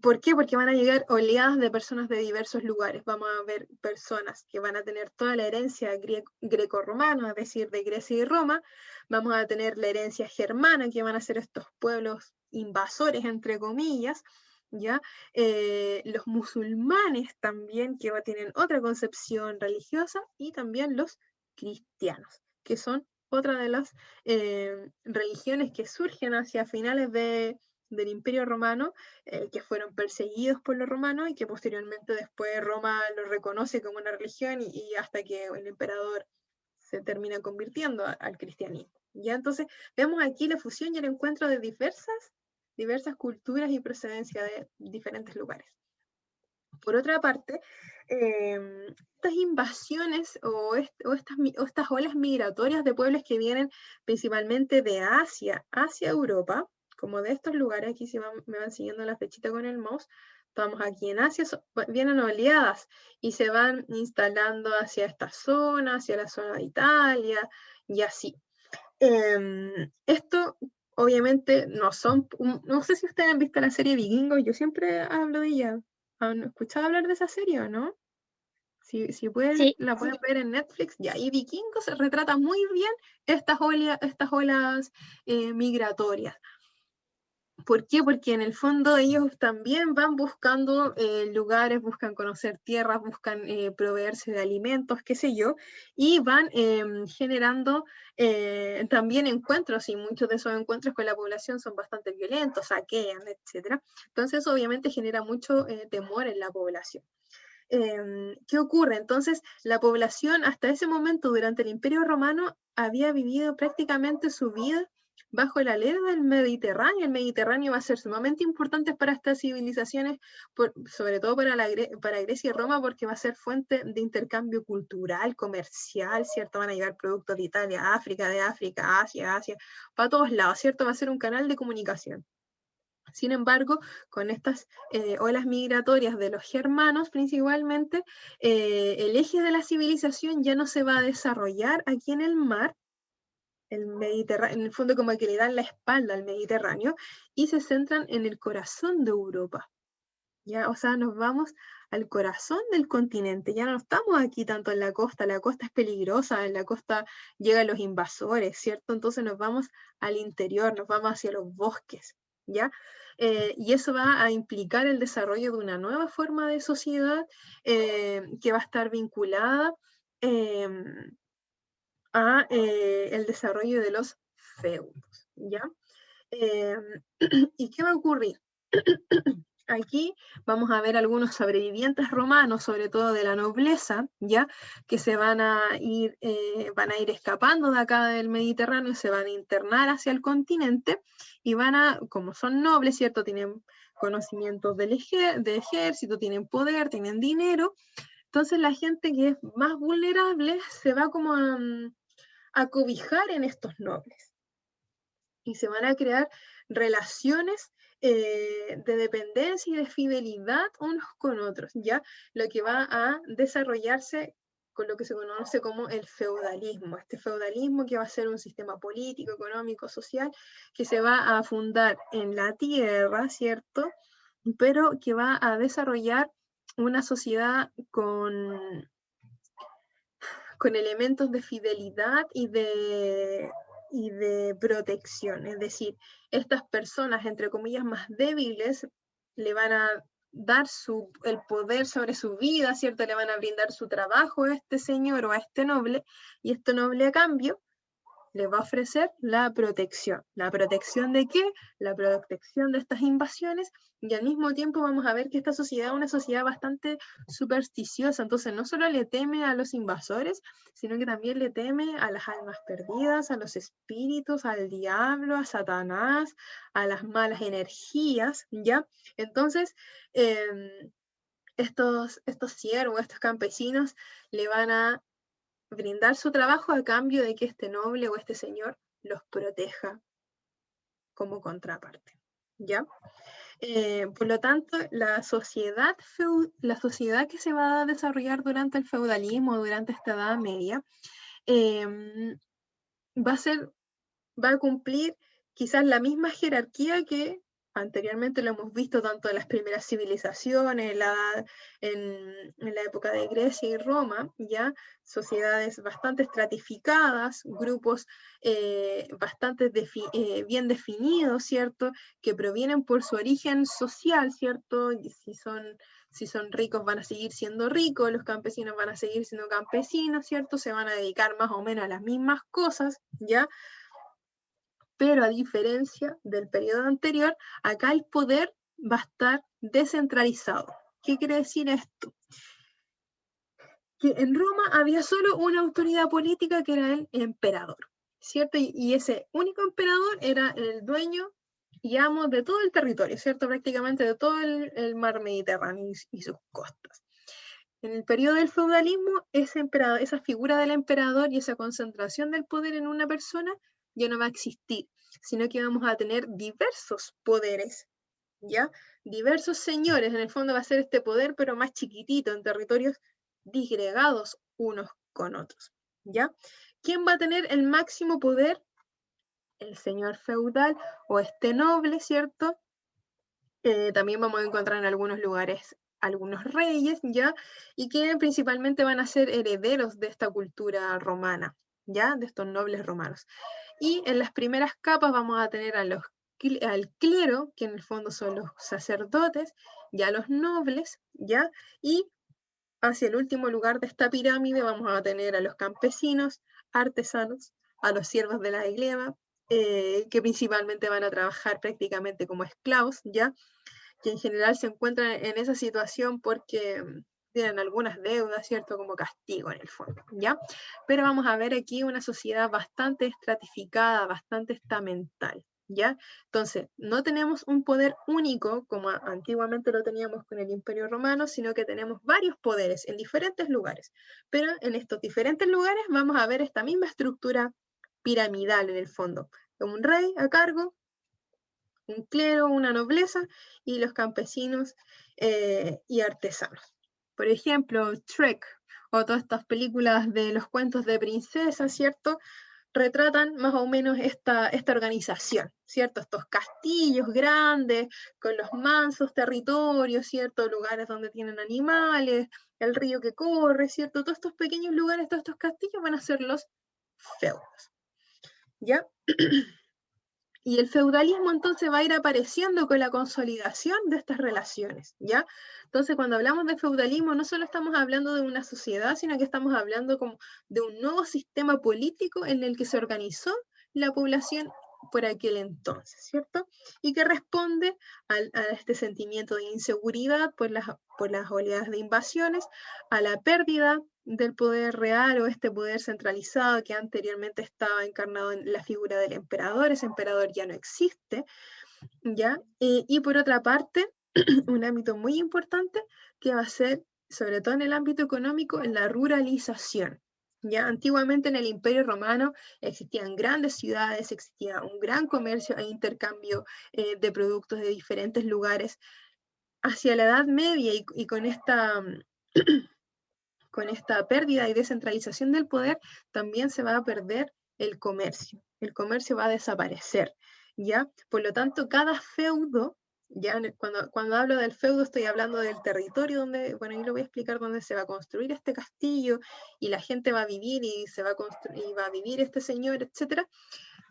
¿Por qué? Porque van a llegar oleadas de personas de diversos lugares. Vamos a ver personas que van a tener toda la herencia greco-romana, es decir, de Grecia y Roma. Vamos a tener la herencia germana, que van a ser estos pueblos invasores, entre comillas, ¿ya? Los musulmanes también, que tienen otra concepción religiosa, y también los cristianos, que son otra de las religiones que surgen hacia finales del Imperio Romano, que fueron perseguidos por los romanos y que posteriormente después Roma lo reconoce como una religión y hasta que el emperador se termina convirtiendo al cristianismo. ¿Ya? Entonces vemos aquí la fusión y el encuentro de diversas culturas y procedencia de diferentes lugares. Por otra parte, estas invasiones o estas olas migratorias de pueblos que vienen principalmente de Asia hacia Europa, como de estos lugares, aquí me van siguiendo la flechita con el mouse, estamos aquí en Asia, vienen oleadas y se van instalando hacia esta zona, hacia la zona de Italia y así. Esto obviamente no sé si ustedes han visto la serie Vikingos, yo siempre hablo de ella. ¿Han escuchado hablar de esa serie o no? Si pueden, Sí. la pueden ver en Netflix. Ya, y Vikingos se retrata muy bien estas olas migratorias. ¿Por qué? Porque en el fondo ellos también van buscando lugares, buscan conocer tierras, buscan proveerse de alimentos, qué sé yo, y van generando también encuentros, y muchos de esos encuentros con la población son bastante violentos, saquean, etc. Entonces, obviamente genera mucho temor en la población. ¿Qué ocurre? Entonces, la población hasta ese momento, durante el Imperio Romano, había vivido prácticamente su vida bajo la ley del Mediterráneo. El Mediterráneo va a ser sumamente importante para estas civilizaciones, sobre todo para Grecia y Roma, porque va a ser fuente de intercambio cultural, comercial, ¿cierto? Van a llegar productos de Italia, de África, Asia, para todos lados, ¿cierto? Va a ser un canal de comunicación. Sin embargo, con estas olas migratorias de los germanos principalmente, el eje de la civilización ya no se va a desarrollar aquí en el mar, el Mediterráneo, en el fondo como que le dan la espalda al Mediterráneo, y se centran en el corazón de Europa. ¿Ya? O sea, nos vamos al corazón del continente, ya no estamos aquí tanto en la costa es peligrosa, en la costa llegan los invasores, ¿cierto? Entonces nos vamos al interior, nos vamos hacia los bosques, ¿ya? Y eso va a implicar el desarrollo de una nueva forma de sociedad que va a estar vinculada a el desarrollo de los feudos, ¿ya? ¿Y qué va a ocurrir? Aquí vamos a ver algunos sobrevivientes romanos, sobre todo de la nobleza, ¿ya? Que se van a ir escapando de acá del Mediterráneo, se van a internar hacia el continente y como son nobles, ¿cierto? Tienen conocimientos de ejército, tienen poder, tienen dinero. Entonces la gente que es más vulnerable se va como a cobijar en estos nobles. Y se van a crear relaciones de dependencia y de fidelidad unos con otros, ¿ya? Lo que va a desarrollarse con lo que se conoce como el feudalismo. Este feudalismo que va a ser un sistema político, económico, social, que se va a fundar en la tierra, ¿cierto? Pero que va a desarrollar una sociedad con elementos de fidelidad y de protección. Es decir, estas personas, entre comillas, más débiles, le van a dar el poder sobre su vida, ¿cierto? Le van a brindar su trabajo a este señor o a este noble, y este noble a cambio les va a ofrecer la protección. ¿La protección de qué? La protección de estas invasiones, y al mismo tiempo vamos a ver que esta sociedad es una sociedad bastante supersticiosa, entonces no solo le teme a los invasores, sino que también le teme a las almas perdidas, a los espíritus, al diablo, a Satanás, a las malas energías, ¿ya? Entonces, estos siervos, estos campesinos, le van a brindar su trabajo a cambio de que este noble o este señor los proteja como contraparte, ¿ya? Por lo tanto, la sociedad que se va a desarrollar durante el feudalismo, durante esta Edad Media, va a cumplir quizás la misma jerarquía que anteriormente lo hemos visto tanto en las primeras civilizaciones, en la época de Grecia y Roma, ya sociedades bastante estratificadas, grupos bastante bien definidos, ¿cierto? Que provienen por su origen social, ¿cierto? Y si son ricos van a seguir siendo ricos, los campesinos van a seguir siendo campesinos, ¿cierto? Se van a dedicar más o menos a las mismas cosas, ¿ya? Pero a diferencia del periodo anterior, acá el poder va a estar descentralizado. ¿Qué quiere decir esto? Que en Roma había solo una autoridad política que era el emperador, ¿cierto? Y ese único emperador era el dueño y amo de todo el territorio, ¿cierto? Prácticamente de todo el mar Mediterráneo y sus costas. En el periodo del feudalismo, esa figura del emperador y esa concentración del poder en una persona ya no va a existir, sino que vamos a tener diversos poderes, ¿ya? Diversos señores, en el fondo va a ser este poder, pero más chiquitito, en territorios disgregados unos con otros, ¿ya? ¿Quién va a tener el máximo poder? El señor feudal o este noble, ¿cierto? También vamos a encontrar en algunos lugares algunos reyes, ¿ya? Y que principalmente van a ser herederos de esta cultura romana, ¿ya? De estos nobles romanos. Y en las primeras capas vamos a tener al clero, que en el fondo son los sacerdotes, y a los nobles, ¿ya? Y hacia el último lugar de esta pirámide vamos a tener a los campesinos, artesanos, a los siervos de la gleba, que principalmente van a trabajar prácticamente como esclavos, ¿ya? Que en general se encuentran en esa situación porque tienen algunas deudas, ¿cierto? Como castigo en el fondo, ¿ya? Pero vamos a ver aquí una sociedad bastante estratificada, bastante estamental, ¿ya? Entonces, no tenemos un poder único como antiguamente lo teníamos con el Imperio Romano, sino que tenemos varios poderes en diferentes lugares. Pero en estos diferentes lugares vamos a ver esta misma estructura piramidal en el fondo. Un rey a cargo, un clero, una nobleza y los campesinos y artesanos. Por ejemplo, Shrek o todas estas películas de los cuentos de princesas, ¿cierto? Retratan más o menos esta organización, ¿cierto? Estos castillos grandes, con los mansos territorios, ¿cierto? Lugares donde tienen animales, el río que corre, ¿cierto? Todos estos pequeños lugares, todos estos castillos van a ser los feudos, ¿ya? Y el feudalismo entonces va a ir apareciendo con la consolidación de estas relaciones, ¿ya? Entonces cuando hablamos de feudalismo no solo estamos hablando de una sociedad, sino que estamos hablando como de un nuevo sistema político en el que se organizó la población por aquel entonces, ¿cierto? Y que responde a este sentimiento de inseguridad por las oleadas de invasiones, a la pérdida del poder real o este poder centralizado que anteriormente estaba encarnado en la figura del emperador. Ese emperador ya no existe, ¿ya? Y por otra parte, un ámbito muy importante que va a ser, sobre todo en el ámbito económico, la ruralización. ¿Ya? Antiguamente en el Imperio Romano existían grandes ciudades, existía un gran comercio e intercambio de productos de diferentes lugares. Hacia la Edad Media y con esta pérdida y descentralización del poder, también se va a perder el comercio. El comercio va a desaparecer, ¿ya? Por lo tanto, cada feudo, ya cuando hablo del feudo estoy hablando del territorio donde, bueno, ahí lo voy a explicar, donde se va a construir este castillo y la gente va a vivir y va a vivir este señor, etcétera.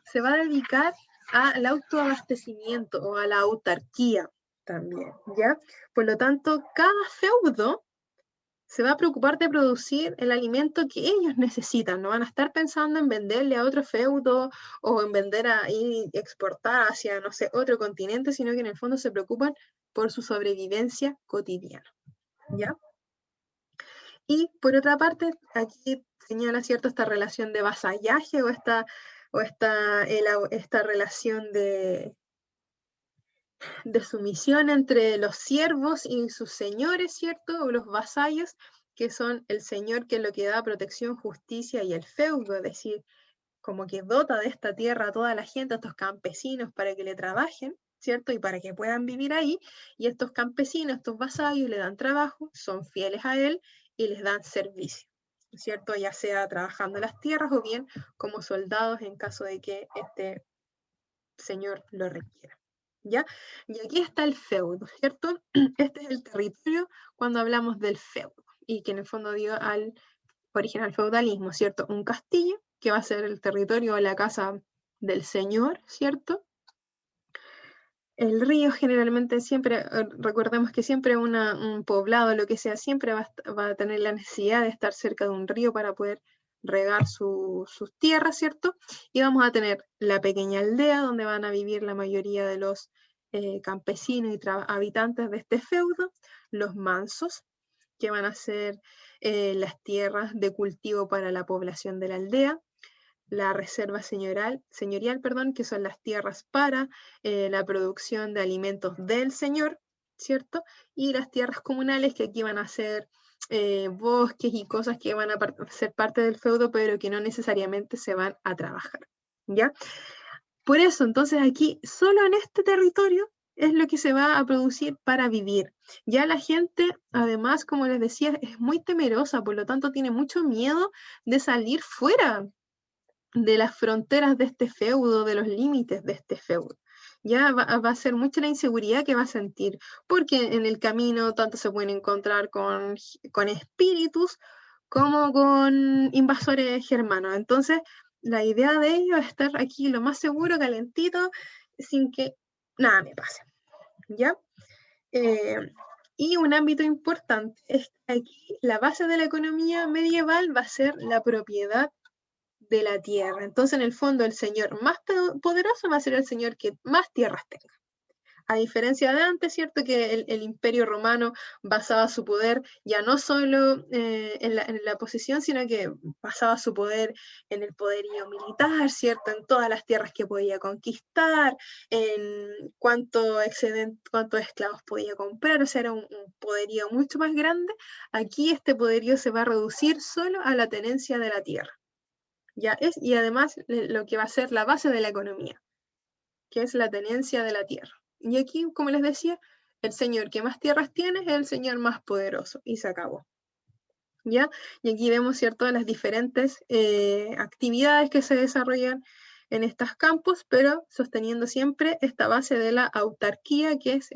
Se va a dedicar al autoabastecimiento o a la autarquía también, ¿ya? Por lo tanto, cada feudo se va a preocupar de producir el alimento que ellos necesitan, no van a estar pensando en venderle a otro feudo o en vender y exportar hacia, no sé, otro continente, sino que en el fondo se preocupan por su sobrevivencia cotidiana, ¿ya? Y por otra parte, aquí señala, ¿cierto?, esta relación de vasallaje o esta relación de sumisión entre los siervos y sus señores, ¿cierto? O los vasallos, que son el señor que es lo que da protección, justicia y el feudo, es decir, como que dota de esta tierra a toda la gente, a estos campesinos para que le trabajen, ¿cierto? Y para que puedan vivir ahí, y estos campesinos, estos vasallos le dan trabajo, son fieles a él y les dan servicio, ¿cierto? Ya sea trabajando las tierras o bien como soldados en caso de que este señor lo requiera. ¿Ya? Y aquí está el feudo, ¿cierto? Este es el territorio cuando hablamos del feudo, y que en el fondo dio al origen al feudalismo, ¿cierto? Un castillo que va a ser el territorio o la casa del señor, ¿cierto? El río generalmente siempre, recordemos que siempre un poblado, lo que sea, siempre va a tener la necesidad de estar cerca de un río para poder regar sus tierras, ¿cierto? Y vamos a tener la pequeña aldea donde van a vivir la mayoría de los campesinos y habitantes de este feudo, los mansos, que van a ser las tierras de cultivo para la población de la aldea, la reserva señorial, que son las tierras para la producción de alimentos del señor, ¿cierto? Y las tierras comunales, que aquí van a ser bosques y cosas que van a ser parte del feudo, pero que no necesariamente se van a trabajar, ¿ya? Por eso, entonces aquí, solo en este territorio, es lo que se va a producir para vivir. Ya la gente, además, como les decía, es muy temerosa, por lo tanto tiene mucho miedo de salir fuera de las fronteras de este feudo, de los límites de este feudo. Ya va a ser mucha la inseguridad que va a sentir, porque en el camino tanto se pueden encontrar con espíritus como con invasores germanos. Entonces, la idea de ellos es estar aquí lo más seguro, calentito, sin que nada me pase, ¿ya? Y un ámbito importante es que aquí la base de la economía medieval va a ser la propiedad de la tierra. Entonces, en el fondo, el señor más poderoso va a ser el señor que más tierras tenga. A diferencia de antes, ¿cierto? Que el Imperio Romano basaba su poder ya no solo en la posesión, sino que basaba su poder en el poderío militar, ¿cierto? En todas las tierras que podía conquistar, en cuántos esclavos podía comprar, o sea, era un poderío mucho más grande. Aquí este poderío se va a reducir solo a la tenencia de la tierra. Y además lo que va a ser la base de la economía, que es la tenencia de la tierra. Y aquí, como les decía, el señor que más tierras tiene es el señor más poderoso, y se acabó. ¿Ya? Y aquí vemos, ¿cierto?, las diferentes actividades que se desarrollan en estos campos, pero sosteniendo siempre esta base de la autarquía, que es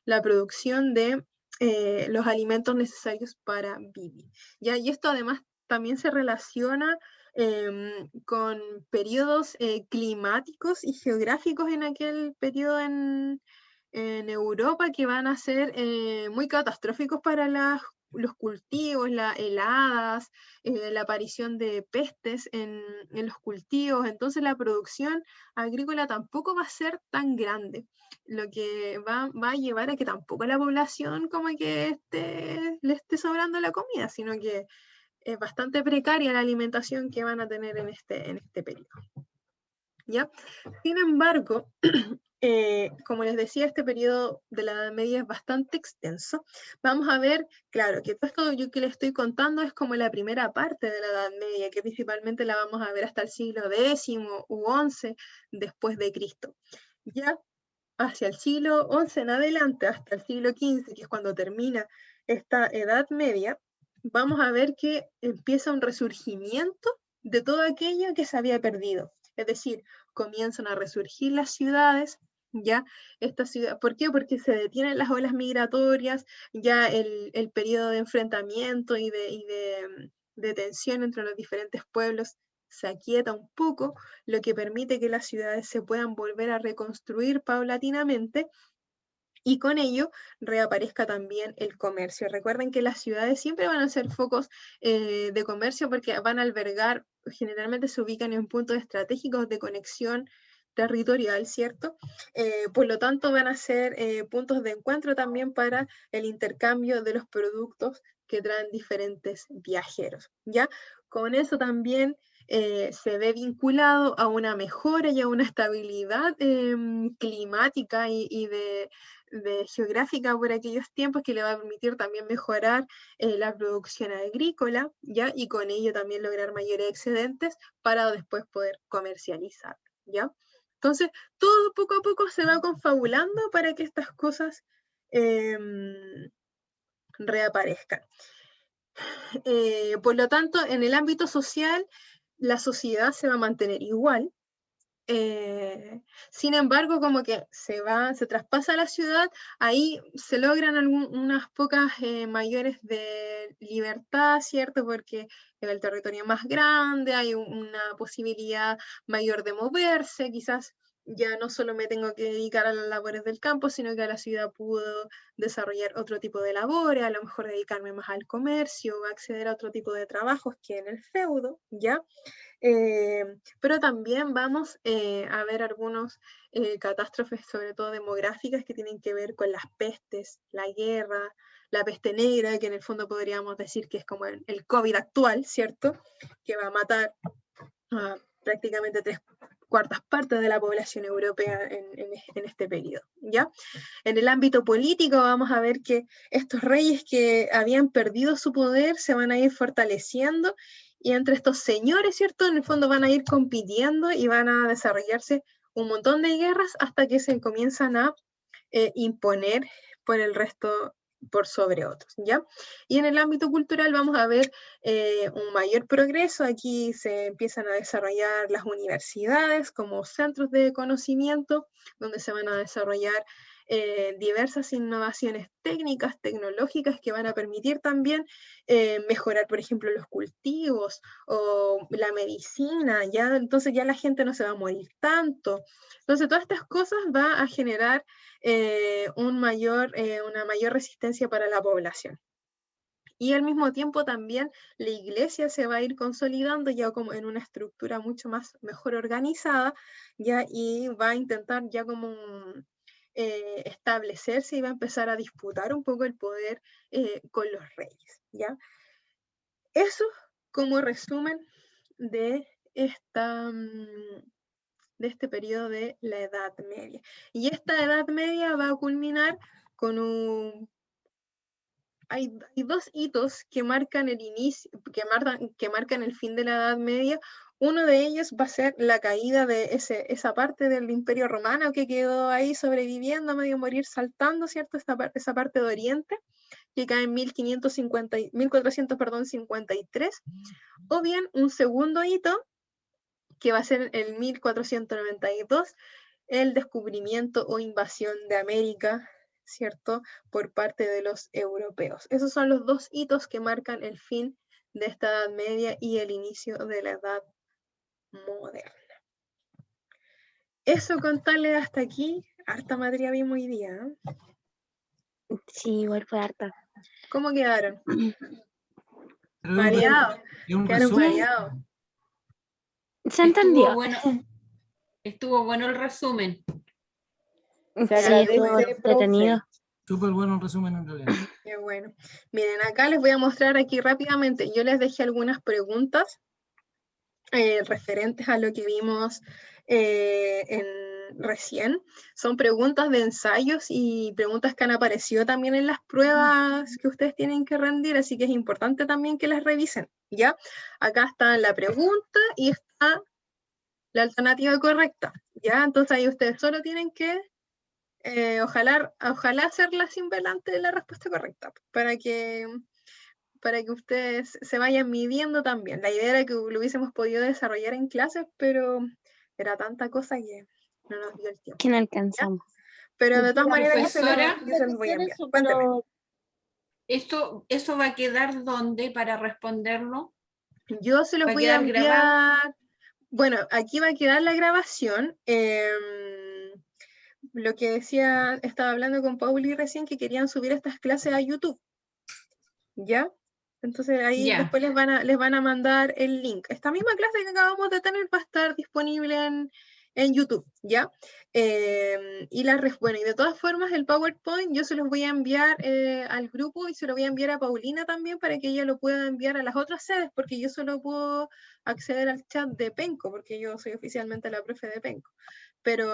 la producción de los alimentos necesarios para vivir. ¿Ya? Y esto además también se relaciona con periodos climáticos y geográficos en aquel periodo en Europa, que van a ser muy catastróficos para los cultivos, las heladas, la aparición de pestes en los cultivos. Entonces la producción agrícola tampoco va a ser tan grande, lo que va a llevar a que tampoco la población como que le esté sobrando la comida, sino que es bastante precaria la alimentación que van a tener en este periodo. ¿Ya? Sin embargo, como les decía, este periodo de la Edad Media es bastante extenso. Vamos a ver, claro, que todo esto yo que les estoy contando es como la primera parte de la Edad Media, que principalmente la vamos a ver hasta el siglo X u XI después de Cristo. Ya hacia el siglo XI en adelante, hasta el siglo XV, que es cuando termina esta Edad Media, vamos a ver que empieza un resurgimiento de todo aquello que se había perdido. Es decir, comienzan a resurgir las ciudades, ya esta ciudad, ¿por qué? Porque se detienen las olas migratorias, ya el periodo de enfrentamiento y de tensión entre los diferentes pueblos se aquieta un poco, lo que permite que las ciudades se puedan volver a reconstruir paulatinamente, y con ello reaparezca también el comercio. Recuerden que las ciudades siempre van a ser focos de comercio porque van a albergar, generalmente se ubican en puntos estratégicos de conexión territorial, ¿cierto? Por lo tanto, van a ser puntos de encuentro también para el intercambio de los productos que traen diferentes viajeros, ¿ya? Con eso también se ve vinculado a una mejora y a una estabilidad climática y de geográfica por aquellos tiempos, que le va a permitir también mejorar la producción agrícola, ¿ya? Y con ello también lograr mayores excedentes para después poder comercializar, ¿ya? Entonces, todo poco a poco se va confabulando para que estas cosas reaparezcan. Por lo tanto, en el ámbito social, la sociedad se va a mantener igual. Sin embargo, como que se traspasa la ciudad, ahí se logran unas pocas mayores de libertad, ¿cierto? Porque en el territorio más grande hay una posibilidad mayor de moverse, quizás ya no solo me tengo que dedicar a las labores del campo, sino que a la ciudad puedo desarrollar otro tipo de labores, a lo mejor dedicarme más al comercio, acceder a otro tipo de trabajos que en el feudo, ¿ya? Pero también vamos a ver algunos catástrofes, sobre todo demográficas, que tienen que ver con las pestes, la guerra, la peste negra, que en el fondo podríamos decir que es como el COVID actual, ¿cierto? Que va a matar a prácticamente 3/4 partes de la población europea en este periodo, ¿ya? En el ámbito político vamos a ver que estos reyes que habían perdido su poder se van a ir fortaleciendo, y entre estos señores, ¿cierto? En el fondo van a ir compitiendo y van a desarrollarse un montón de guerras hasta que se comienzan a imponer por el resto, por sobre otros, ¿ya? Y en el ámbito cultural vamos a ver un mayor progreso. Aquí se empiezan a desarrollar las universidades como centros de conocimiento, donde se van a desarrollar diversas innovaciones técnicas, tecnológicas, que van a permitir también mejorar, por ejemplo, los cultivos o la medicina, ¿ya? Entonces ya la gente no se va a morir tanto. Entonces todas estas cosas van a generar una mayor resistencia para la población. Y al mismo tiempo también la iglesia se va a ir consolidando ya como en una estructura mucho mejor organizada, ya, y va a intentar ya como establecerse y va a empezar a disputar un poco el poder con los reyes, ¿ya? Eso como resumen de este periodo de la Edad Media. Y esta Edad Media va a culminar con hay dos hitos que marcan el inicio, que marcan el fin de la Edad Media. Uno de ellos va a ser la caída de esa parte del Imperio Romano que quedó ahí sobreviviendo, a medio morir saltando, ¿cierto? Esa parte de Oriente, que cae en 1453, o bien un segundo hito, que va a ser el 1492, el descubrimiento o invasión de América, ¿cierto? Por parte de los europeos. Esos son los dos hitos que marcan el fin de esta Edad Media y el inicio de la Edad Moderna. Eso, contarle hasta aquí. Harta materia vimos hoy día, ¿eh? Sí, igual fue harta. ¿Cómo quedaron? Pero Mareados. es un Quedaron resumen. mareados. Se entendió. Estuvo bueno el resumen. Se Sí, agradece, estuvo profe. entretenido. Súper bueno el resumen en realidad. Qué bueno. Miren, acá les voy a mostrar aquí rápidamente. Yo les dejé algunas preguntas referentes a lo que vimos recién. Son preguntas de ensayos y preguntas que han aparecido también en las pruebas que ustedes tienen que rendir, así que es importante también que las revisen, ¿ya? Acá está la pregunta y está la alternativa correcta, ¿ya? Entonces ahí ustedes solo tienen que ojalá hacerla sin delante de la respuesta correcta, para que ustedes se vayan midiendo también. La idea era que lo hubiésemos podido desarrollar en clases, pero era tanta cosa que no nos dio el tiempo. Que no alcanzamos. ¿Ya? Pero de todas maneras yo se los voy a enviar. Cuéntame. ¿Eso va a quedar dónde para responderlo? Yo se los voy a enviar. Grabado? Bueno, aquí va a quedar la grabación. lo que decía, estaba hablando con Pauli recién, que querían subir estas clases a YouTube. ¿Ya? Entonces ahí Ya. después les van a mandar el link. Esta misma clase que acabamos de tener va a estar disponible en YouTube, ¿ya? Bueno, y de todas formas el PowerPoint yo se los voy a enviar al grupo y se lo voy a enviar a Paulina también para que ella lo pueda enviar a las otras sedes, porque yo solo puedo acceder al chat de Penco, porque yo soy oficialmente la profe de Penco. Pero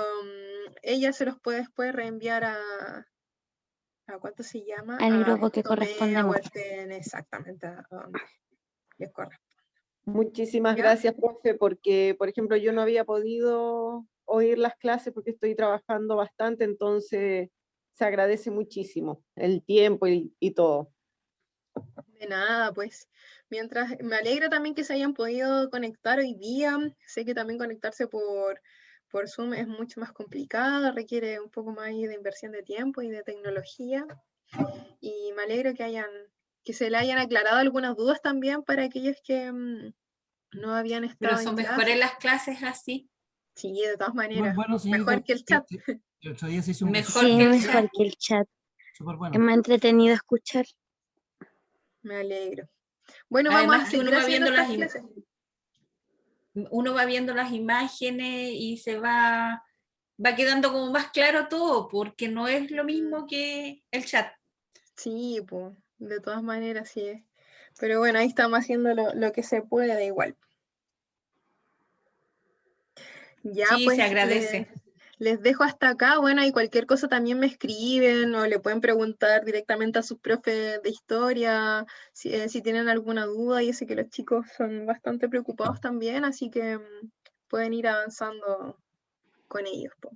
ella se los puede después reenviar ¿a cuánto se llama? Al grupo que Tomé, correspondemos. exactamente, a donde les corresponde. Muchísimas ¿Ya? gracias, profe, porque, por ejemplo, yo no había podido oír las clases porque estoy trabajando bastante, entonces se agradece muchísimo el tiempo y todo. De nada, pues. Mientras, me alegra también que se hayan podido conectar hoy día. Sé que también conectarse por Zoom es mucho más complicado, requiere un poco más de inversión de tiempo y de tecnología. Y me alegro que se le hayan aclarado algunas dudas también para aquellos que no habían Pero estado en son clase. mejores las clases así. Sí, de todas maneras. Bueno, señorita, Mejor que el chat. el otro día se hizo un Mejor Sí, que el mejor chat. que el chat. súper Es bueno. más entretenido escuchar. Me alegro. Bueno, Además vamos a que seguir uno va haciendo viendo estas las clases. Uno va viendo las imágenes y se va quedando como más claro todo, porque no es lo mismo que el chat. Sí, pues, de todas maneras sí es. Pero bueno, ahí estamos haciendo lo que se puede igual. Ya, Sí, pues se agradece. les dejo hasta acá. Bueno, y cualquier cosa también me escriben o le pueden preguntar directamente a sus profes de historia si tienen alguna duda. Yo sé que los chicos son bastante preocupados también, así que pueden ir avanzando con ellos, po.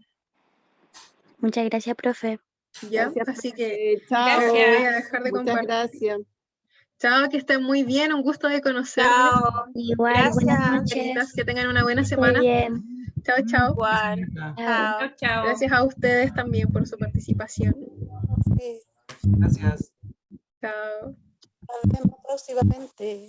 Muchas gracias, profe. Ya, Gracias, así que profe. Chao. Gracias. voy a dejar de Muchas compartir. gracias. Chao, que estén muy bien, un gusto de conocerles. Chao. Igual, buenas Gracias. noches. Que tengan una buena Que esté semana. bien. Chao, chao. Igual. Señorita, Chao. Chao. Chao, chao. Gracias a ustedes también por su participación. Sí. gracias. Chao. Nos vemos próximamente.